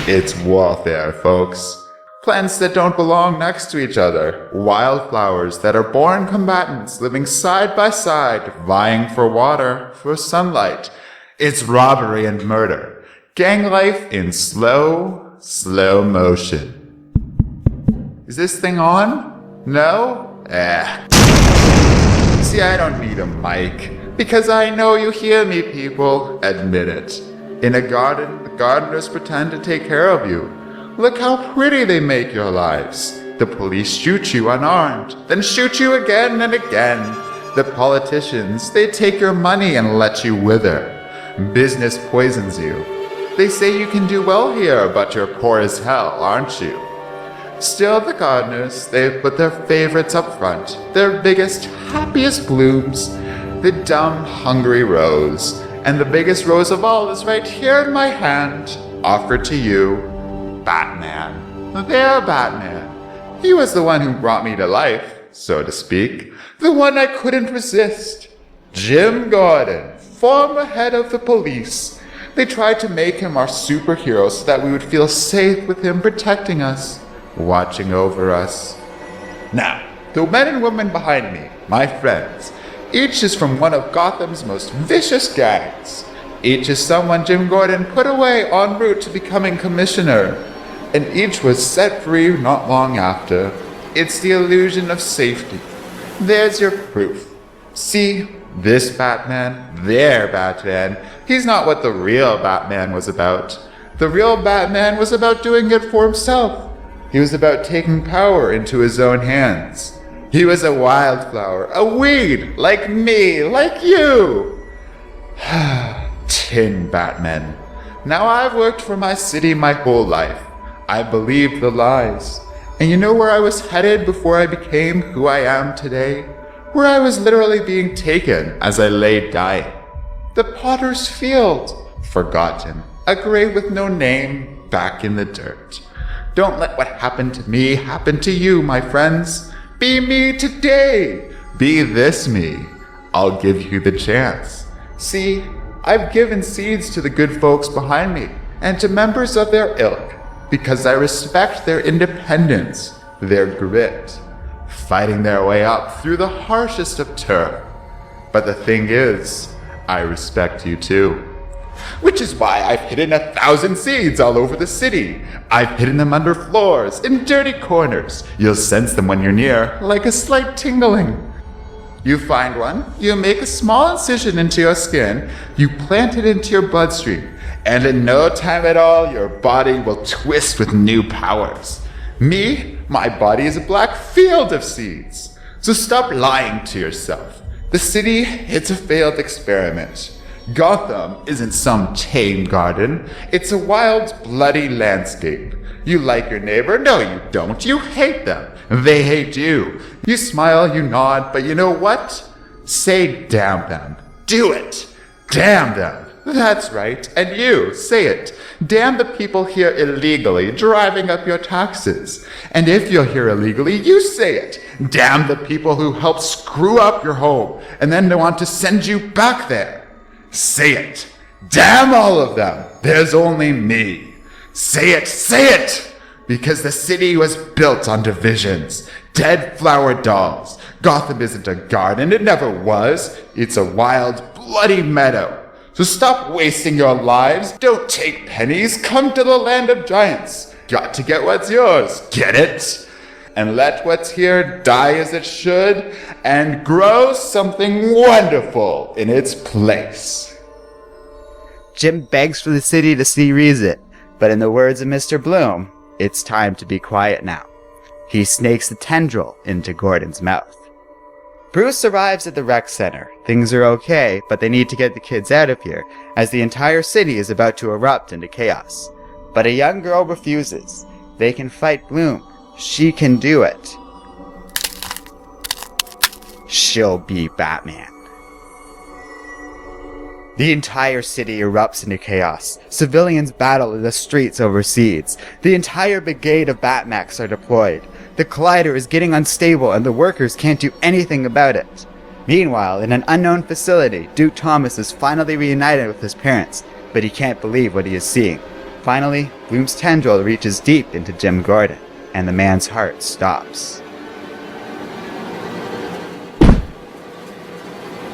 it's warfare, folks. Plants that don't belong next to each other, wildflowers that are born combatants living side by side, vying for water, for sunlight. It's robbery and murder. Gang life in slow motion. Is this thing on? No? See, I don't need a mic, because I know you hear me, people. Admit it. In a garden, the gardeners pretend to take care of you. Look how pretty they make your lives. The police shoot you unarmed, then shoot you again and again. The politicians, they take your money and let you wither. Business poisons you. They say you can do well here, but you're poor as hell, aren't you? Still, the gardeners, they've put their favorites up front, their biggest, happiest blooms, the dumb, hungry rose. And the biggest rose of all is right here in my hand, offered to you. Batman. Their Batman. He was the one who brought me to life, so to speak. The one I couldn't resist. Jim Gordon, former head of the police. They tried to make him our superhero so that we would feel safe with him protecting us, watching over us. Now, the men and women behind me, my friends, each is from one of Gotham's most vicious gangs. Each is someone Jim Gordon put away en route to becoming commissioner. And each was set free not long after. It's the illusion of safety. There's your proof. See, this Batman, their Batman, he's not what the real Batman was about. The real Batman was about doing it for himself. He was about taking power into his own hands. He was a wildflower, a weed, like me, like you. Tin Batman. Now I've worked for my city my whole life. I believed the lies. And you know where I was headed before I became who I am today? Where I was literally being taken as I lay dying. The potter's field. Forgotten. A grave with no name, back in the dirt. Don't let what happened to me happen to you, my friends. Be me today. Be this me. I'll give you the chance. See, I've given seeds to the good folks behind me and to members of their ilk. Because I respect their independence, their grit, fighting their way up through the harshest of turf. But the thing is, I respect you too. Which is why I've hidden 1,000 seeds all over the city. I've hidden them under floors, in dirty corners. You'll sense them when you're near, like a slight tingling. You find one, you make a small incision into your skin, you plant it into your bloodstream, and in no time at all, your body will twist with new powers. Me, my body is a black field of seeds. So stop lying to yourself. The city, it's a failed experiment. Gotham isn't some tame garden. It's a wild, bloody landscape. You like your neighbor? No, you don't. You hate them. They hate you. You smile, you nod, but you know what? Say damn them. Do it. Damn them. That's right. And you, say it. Damn the people here illegally, driving up your taxes. And if you're here illegally, you say it. Damn the people who help screw up your home and then they want to send you back there. Say it. Damn all of them. There's only me. Say it, because the city was built on divisions. Dead flower dolls. Gotham isn't a garden, it never was. It's a wild, bloody meadow. So stop wasting your lives. Don't take pennies. Come to the land of giants. Got to get what's yours. Get it? And let what's here die as it should and grow something wonderful in its place. Jim begs for the city to see reason, but in the words of Mr. Bloom, it's time to be quiet now. He snakes the tendril into Gordon's mouth. Bruce arrives at the rec center. Things are okay, but they need to get the kids out of here, as the entire city is about to erupt into chaos. But a young girl refuses. They can fight Bloom. She can do it. She'll be Batman. The entire city erupts into chaos. Civilians battle in the streets over seeds. The entire brigade of Batmechs are deployed. The collider is getting unstable and the workers can't do anything about it. Meanwhile, in an unknown facility, Duke Thomas is finally reunited with his parents, but he can't believe what he is seeing. Finally, Bloom's tendril reaches deep into Jim Gordon, and the man's heart stops.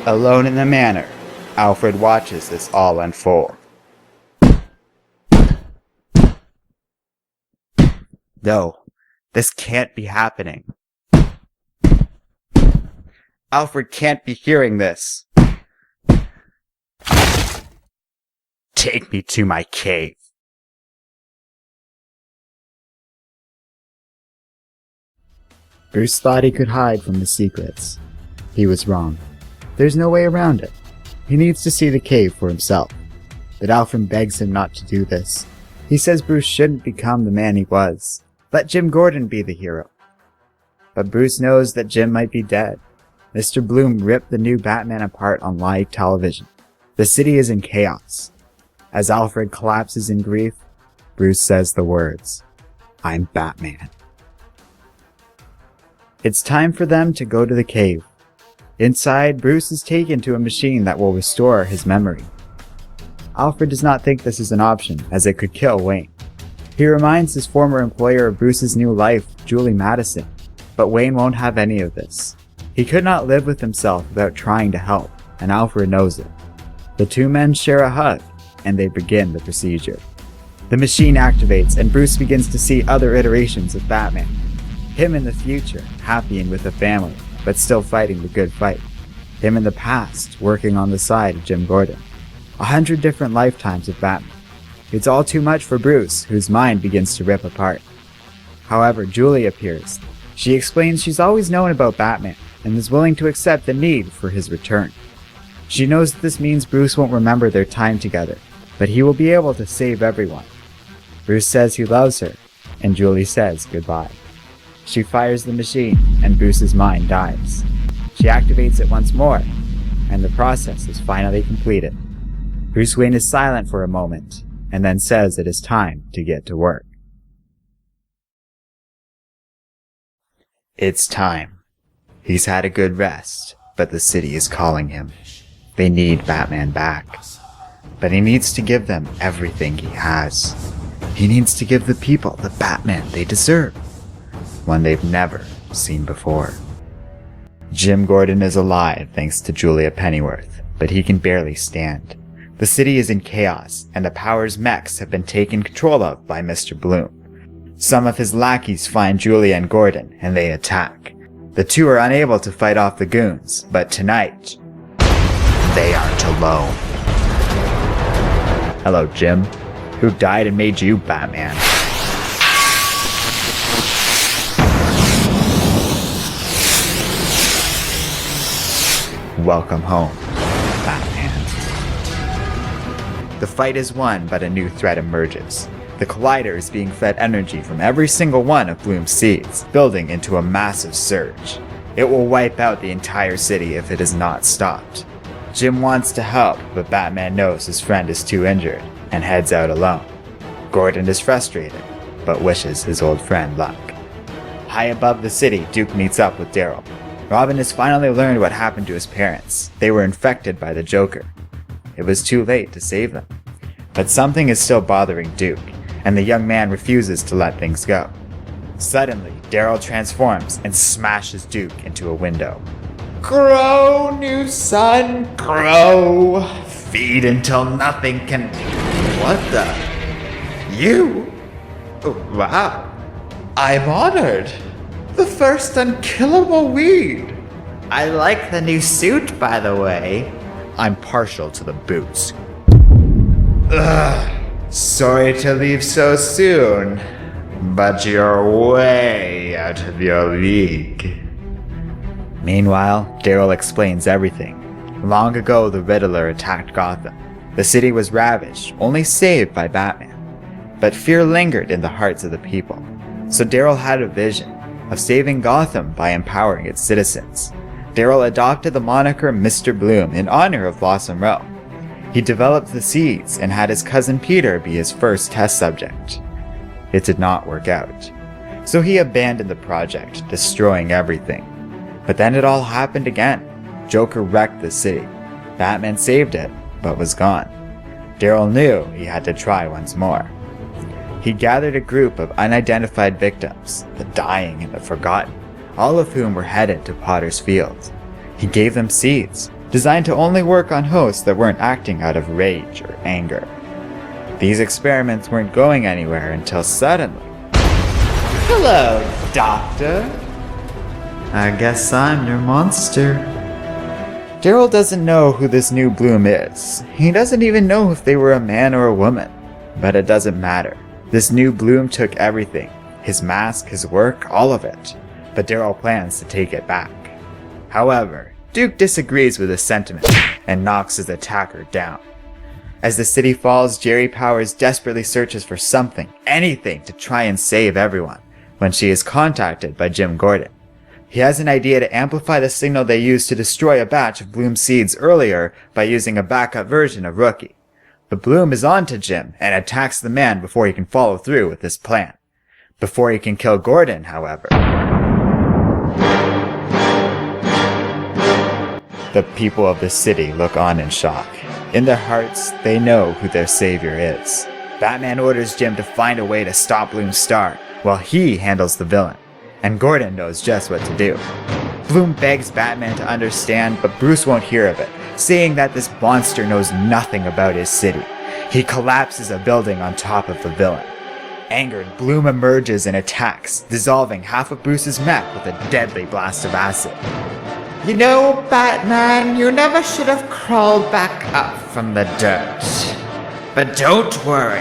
Alone in the manor, Alfred watches this all unfold. No, this can't be happening. Alfred can't be hearing this. Take me to my cave. Bruce thought he could hide from the secrets. He was wrong. There's no way around it. He needs to see the cave for himself. But Alfred begs him not to do this. He says Bruce shouldn't become the man he was. Let Jim Gordon be the hero. But Bruce knows that Jim might be dead. Mr. Bloom ripped the new Batman apart on live television. The city is in chaos. As Alfred collapses in grief, Bruce says the words, "I'm Batman." It's time for them to go to the cave. Inside, Bruce is taken to a machine that will restore his memory. Alfred does not think this is an option, as it could kill Wayne. He reminds his former employer of Bruce's new life, Julie Madison, but Wayne won't have any of this. He could not live with himself without trying to help, and Alfred knows it. The two men share a hug, and they begin the procedure. The machine activates, and Bruce begins to see other iterations of Batman. Him in the future, happy and with a family, but still fighting the good fight. Him in the past, working on the side of Jim Gordon. 100 different lifetimes of Batman. It's all too much for Bruce, whose mind begins to rip apart. However, Julie appears. She explains she's always known about Batman, and is willing to accept the need for his return. She knows that this means Bruce won't remember their time together, but he will be able to save everyone. Bruce says he loves her, and Julie says goodbye. She fires the machine, and Bruce's mind dies. She activates it once more, and the process is finally completed. Bruce Wayne is silent for a moment, and then says it is time to get to work. It's time. He's had a good rest, but the city is calling him. They need Batman back. But he needs to give them everything he has. He needs to give the people the Batman they deserve. One they've never seen before. Jim Gordon is alive thanks to Julia Pennyworth, but he can barely stand. The city is in chaos, and the Powers mechs have been taken control of by Mr. Bloom. Some of his lackeys find Julia and Gordon, and they attack. The two are unable to fight off the goons, but tonight, they aren't alone. Hello, Jim. Who died and made you Batman? Welcome home, Batman. The fight is won, but a new threat emerges. The collider is being fed energy from every single one of Bloom's seeds, building into a massive surge. It will wipe out the entire city if it is not stopped. Jim wants to help, but Batman knows his friend is too injured and heads out alone. Gordon is frustrated, but wishes his old friend luck. High above the city, Duke meets up with Daryl. Robin has finally learned what happened to his parents. They were infected by the Joker. It was too late to save them. But something is still bothering Duke, and the young man refuses to let things go. Suddenly, Daryl transforms and smashes Duke into a window. Grow, new son, grow. Feed until nothing can... What the? You? Wow. I'm honored. The first unkillable weed. I like the new suit, by the way. I'm partial to the boots. Ugh. Sorry to leave so soon, but you're way out of your league. Meanwhile, Daryl explains everything. Long ago, the Riddler attacked Gotham. The city was ravaged, only saved by Batman. But fear lingered in the hearts of the people. So Daryl had a vision of saving Gotham by empowering its citizens. Daryl adopted the moniker Mr. Bloom in honor of Blossom Row. He developed the seeds and had his cousin Peter be his first test subject. It did not work out, so he abandoned the project, destroying everything. But then it all happened again. Joker wrecked the city. Batman saved it, but was gone. Daryl knew he had to try once more. He gathered a group of unidentified victims, the dying and the forgotten, all of whom were headed to Potter's Field. He gave them seeds, designed to only work on hosts that weren't acting out of rage or anger. These experiments weren't going anywhere until suddenly... Hello, Doctor. I guess I'm your monster. Daryl doesn't know who this new Bloom is. He doesn't even know if they were a man or a woman. But it doesn't matter. This new Bloom took everything. His mask, his work, all of it. But Daryl plans to take it back. However, Duke disagrees with his sentiment and knocks his attacker down. As the city falls, Jerry Powers desperately searches for something, anything, to try and save everyone, when she is contacted by Jim Gordon. He has an idea to amplify the signal they used to destroy a batch of Bloom seeds earlier by using a backup version of Rookie. But Bloom is on to Jim and attacks the man before he can follow through with his plan. Before he can kill Gordon, however, the people of the city look on in shock. In their hearts, they know who their savior is. Batman orders Jim to find a way to stop Bloom's star, while he handles the villain. And Gordon knows just what to do. Bloom begs Batman to understand, but Bruce won't hear of it, saying that this monster knows nothing about his city. He collapses a building on top of the villain. Angered, Bloom emerges and attacks, dissolving half of Bruce's mech with a deadly blast of acid. You know, Batman, you never should have crawled back up from the dirt. But don't worry,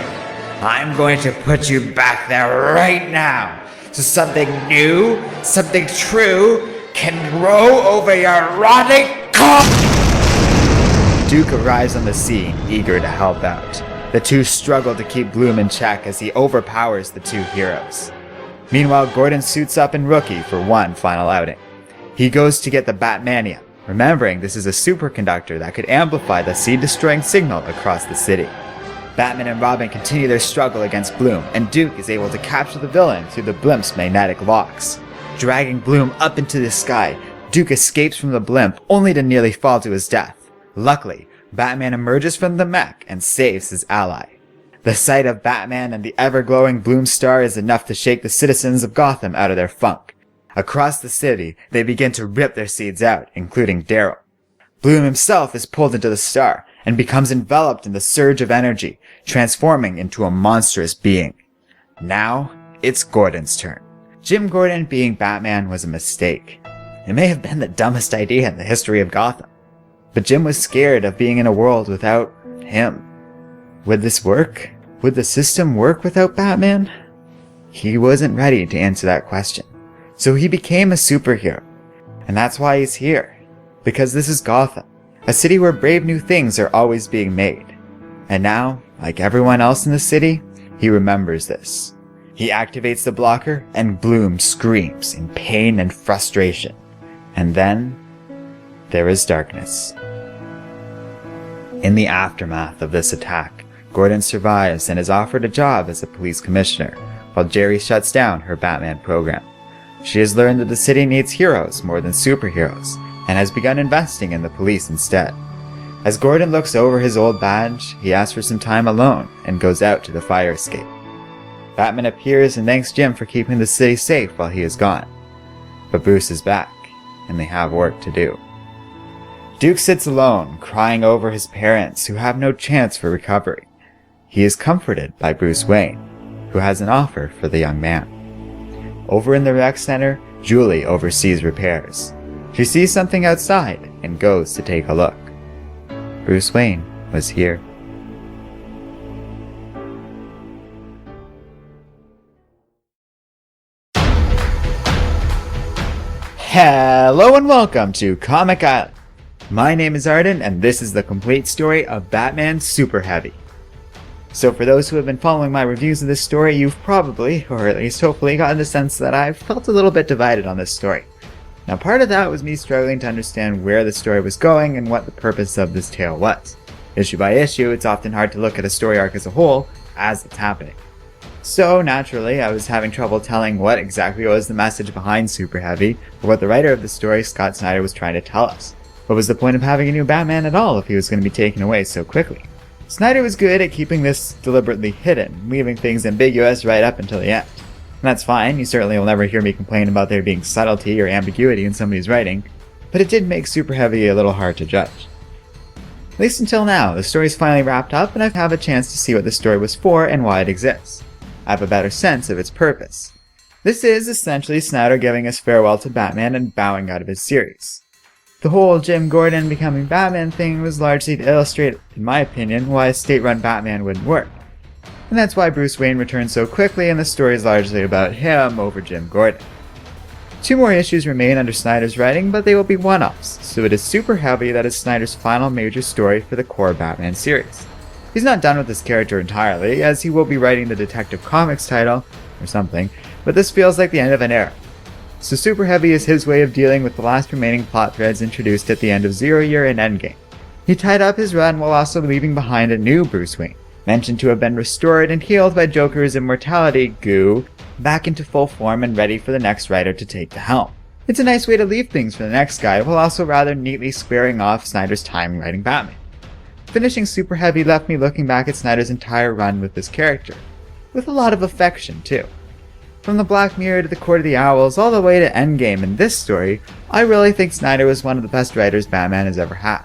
I'm going to put you back there right now, so something new, something true, can grow over your rotting corpse! Duke arrives on the scene, eager to help out. The two struggle to keep Bloom in check as he overpowers the two heroes. Meanwhile, Gordon suits up in Rookie for one final outing. He goes to get the Batmanium, remembering this is a superconductor that could amplify the seed-destroying signal across the city. Batman and Robin continue their struggle against Bloom, and Duke is able to capture the villain through the blimp's magnetic locks. Dragging Bloom up into the sky, Duke escapes from the blimp only to nearly fall to his death. Luckily, Batman emerges from the mech and saves his ally. The sight of Batman and the ever-glowing Bloom star is enough to shake the citizens of Gotham out of their funk. Across the city, they begin to rip their seeds out, including Daryl. Bloom himself is pulled into the star and becomes enveloped in the surge of energy, transforming into a monstrous being. Now, it's Gordon's turn. Jim Gordon being Batman was a mistake. It may have been the dumbest idea in the history of Gotham. But Jim was scared of being in a world without him. Would this work? Would the system work without Batman? He wasn't ready to answer that question. So he became a superhero. And that's why he's here. Because this is Gotham, a city where brave new things are always being made. And now, like everyone else in the city, he remembers this. He activates the blocker, and Bloom screams in pain and frustration. And then, there is darkness. In the aftermath of this attack, Gordon survives and is offered a job as a police commissioner, while Jerry shuts down her Batman program. She has learned that the city needs heroes more than superheroes, and has begun investing in the police instead. As Gordon looks over his old badge, he asks for some time alone and goes out to the fire escape. Batman appears and thanks Jim for keeping the city safe while he is gone. But Bruce is back, and they have work to do. Duke sits alone, crying over his parents who have no chance for recovery. He is comforted by Bruce Wayne, who has an offer for the young man. Over in the rec center, Julie oversees repairs. She sees something outside and goes to take a look. Bruce Wayne was here. Hello and welcome to Comic Island. My name is Arden, and this is the complete story of Batman Superheavy. So for those who have been following my reviews of this story, you've probably, or at least hopefully, gotten the sense that I've felt a little bit divided on this story. Now part of that was me struggling to understand where the story was going and what the purpose of this tale was. Issue by issue, it's often hard to look at a story arc as a whole as it's happening. So, naturally, I was having trouble telling what exactly was the message behind Superheavy, or what the writer of the story, Scott Snyder, was trying to tell us. What was the point of having a new Batman at all if he was going to be taken away so quickly? Snyder was good at keeping this deliberately hidden, leaving things ambiguous right up until the end. And that's fine, you certainly will never hear me complain about there being subtlety or ambiguity in somebody's writing, but it did make Superheavy a little hard to judge. At least until now, the story's finally wrapped up and I have a chance to see what the story was for and why it exists. I have a better sense of its purpose. This is essentially Snyder giving us farewell to Batman and bowing out of his series. The whole Jim Gordon becoming Batman thing was largely to illustrate, in my opinion, why a state-run Batman wouldn't work. And that's why Bruce Wayne returns so quickly and the story is largely about him over Jim Gordon. 2 more issues remain under Snyder's writing, but they will be one-offs, so it is Superheavy that is Snyder's final major story for the core Batman series. He's not done with this character entirely, as he will be writing the Detective Comics title, or something, but this feels like the end of an era. So Superheavy is his way of dealing with the last remaining plot threads introduced at the end of Zero Year and Endgame. He tied up his run while also leaving behind a new Bruce Wayne, mentioned to have been restored and healed by Joker's immortality goo, back into full form and ready for the next writer to take the helm. It's a nice way to leave things for the next guy, while also rather neatly squaring off Snyder's time writing Batman. Finishing Superheavy left me looking back at Snyder's entire run with this character, with a lot of affection too. From the Black Mirror to the Court of the Owls, all the way to Endgame in this story, I really think Snyder was one of the best writers Batman has ever had.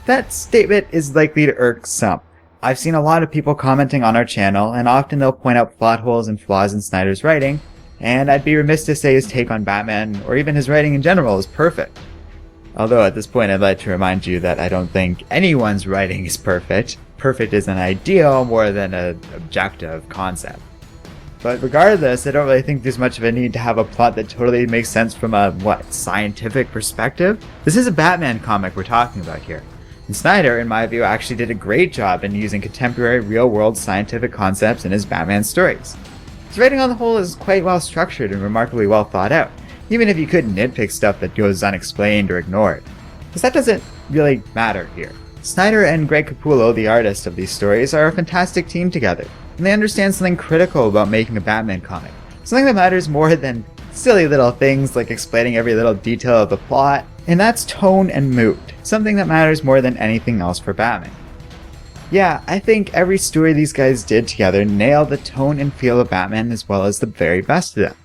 That statement is likely to irk some. I've seen a lot of people commenting on our channel, and often they'll point out plot holes and flaws in Snyder's writing, and I'd be remiss to say his take on Batman, or even his writing in general, is perfect. Although at this point I'd like to remind you that I don't think anyone's writing is perfect. Perfect is an ideal more than an objective concept. But regardless, I don't really think there's much of a need to have a plot that totally makes sense from a, scientific perspective? This is a Batman comic we're talking about here. And Snyder, in my view, actually did a great job in using contemporary real-world scientific concepts in his Batman stories. His writing on the whole is quite well structured and remarkably well thought out, even if you could nitpick stuff that goes unexplained or ignored. Because that doesn't really matter here. Snyder and Greg Capullo, the artist of these stories, are a fantastic team together, and they understand something critical about making a Batman comic. Something that matters more than silly little things like explaining every little detail of the plot, and that's tone and mood. Something that matters more than anything else for Batman. Yeah, I think every story these guys did together nailed the tone and feel of Batman as well as the very best of them.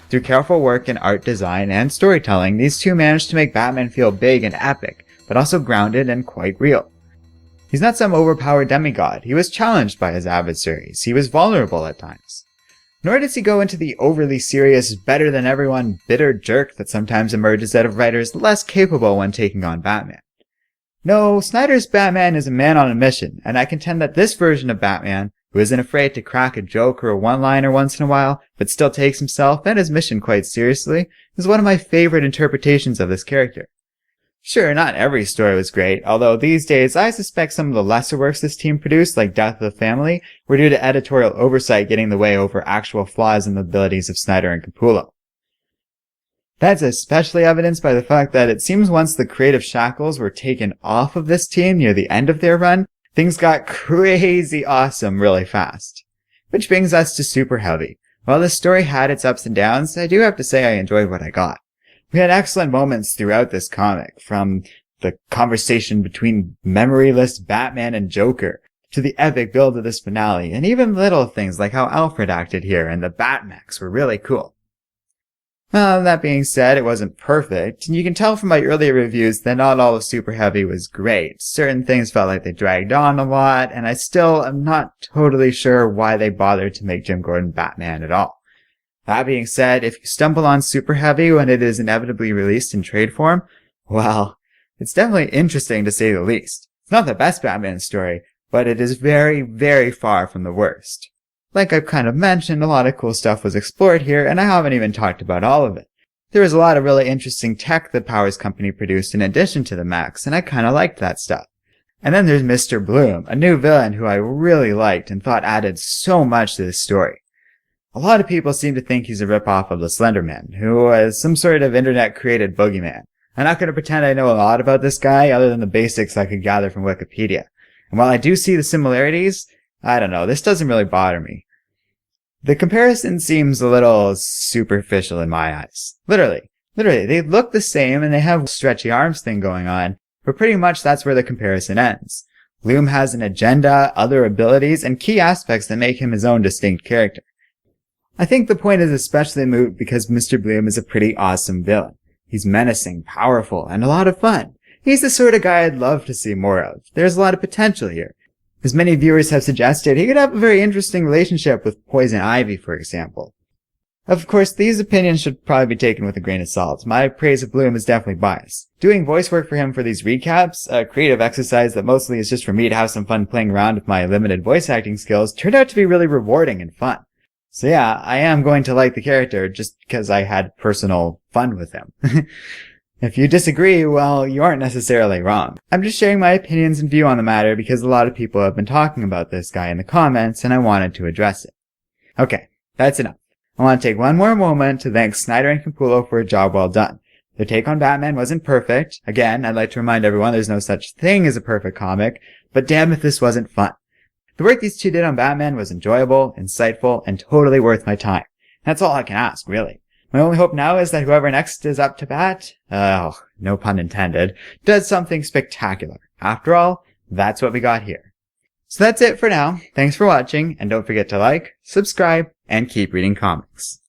Through careful work in art design and storytelling, these two managed to make Batman feel big and epic, but also grounded and quite real. He's not some overpowered demigod. He was challenged by his adversaries. He was vulnerable at times. Nor does he go into the overly serious, better-than-everyone bitter jerk that sometimes emerges out of writers less capable when taking on Batman. No, Snyder's Batman is a man on a mission, and I contend that this version of Batman, who isn't afraid to crack a joke or a one-liner once in a while, but still takes himself and his mission quite seriously, is one of my favorite interpretations of this character. Sure, not every story was great, although these days I suspect some of the lesser works this team produced, like Death of the Family, were due to editorial oversight getting in the way over actual flaws in the abilities of Snyder and Capullo. That's especially evidenced by the fact that it seems once the creative shackles were taken off of this team near the end of their run, things got crazy awesome really fast. Which brings us to Superheavy. While this story had its ups and downs, I do have to say I enjoyed what I got. We had excellent moments throughout this comic, from the conversation between memoryless Batman and Joker, to the epic build of this finale, and even little things like how Alfred acted here and the Batmechs were really cool. Well, that being said, it wasn't perfect, and you can tell from my earlier reviews that not all of Superheavy was great. Certain things felt like they dragged on a lot, and I still am not totally sure why they bothered to make Jim Gordon Batman at all. That being said, if you stumble on Superheavy when it is inevitably released in trade form, well, it's definitely interesting to say the least. It's not the best Batman story, but it is very, very far from the worst. Like I've kind of mentioned, a lot of cool stuff was explored here, and I haven't even talked about all of it. There was a lot of really interesting tech that Powers Company produced in addition to the mechs, and I kinda liked that stuff. And then there's Mr. Bloom, a new villain who I really liked and thought added so much to this story. A lot of people seem to think he's a ripoff of the Slender Man, who was some sort of internet-created boogeyman. I'm not going to pretend I know a lot about this guy other than the basics I could gather from Wikipedia. And while I do see the similarities, I don't know, this doesn't really bother me. The comparison seems a little superficial in my eyes. Literally, they look the same and they have stretchy arms thing going on, but pretty much that's where the comparison ends. Bloom has an agenda, other abilities, and key aspects that make him his own distinct character. I think the point is especially moot because Mr. Bloom is a pretty awesome villain. He's menacing, powerful, and a lot of fun. He's the sort of guy I'd love to see more of. There's a lot of potential here. As many viewers have suggested, he could have a very interesting relationship with Poison Ivy, for example. Of course, these opinions should probably be taken with a grain of salt. My praise of Bloom is definitely biased. Doing voice work for him for these recaps, a creative exercise that mostly is just for me to have some fun playing around with my limited voice acting skills, turned out to be really rewarding and fun. So yeah, I am going to like the character just because I had personal fun with him. If you disagree, well, you aren't necessarily wrong. I'm just sharing my opinions and view on the matter because a lot of people have been talking about this guy in the comments and I wanted to address it. Okay, that's enough. I want to take one more moment to thank Snyder and Capullo for a job well done. Their take on Batman wasn't perfect. Again, I'd like to remind everyone there's no such thing as a perfect comic, but damn if this wasn't fun. The work these two did on Batman was enjoyable, insightful, and totally worth my time. That's all I can ask, really. My only hope now is that whoever next is up to bat, no pun intended, does something spectacular. After all, that's what we got here. So that's it for now. Thanks for watching, and don't forget to like, subscribe, and keep reading comics.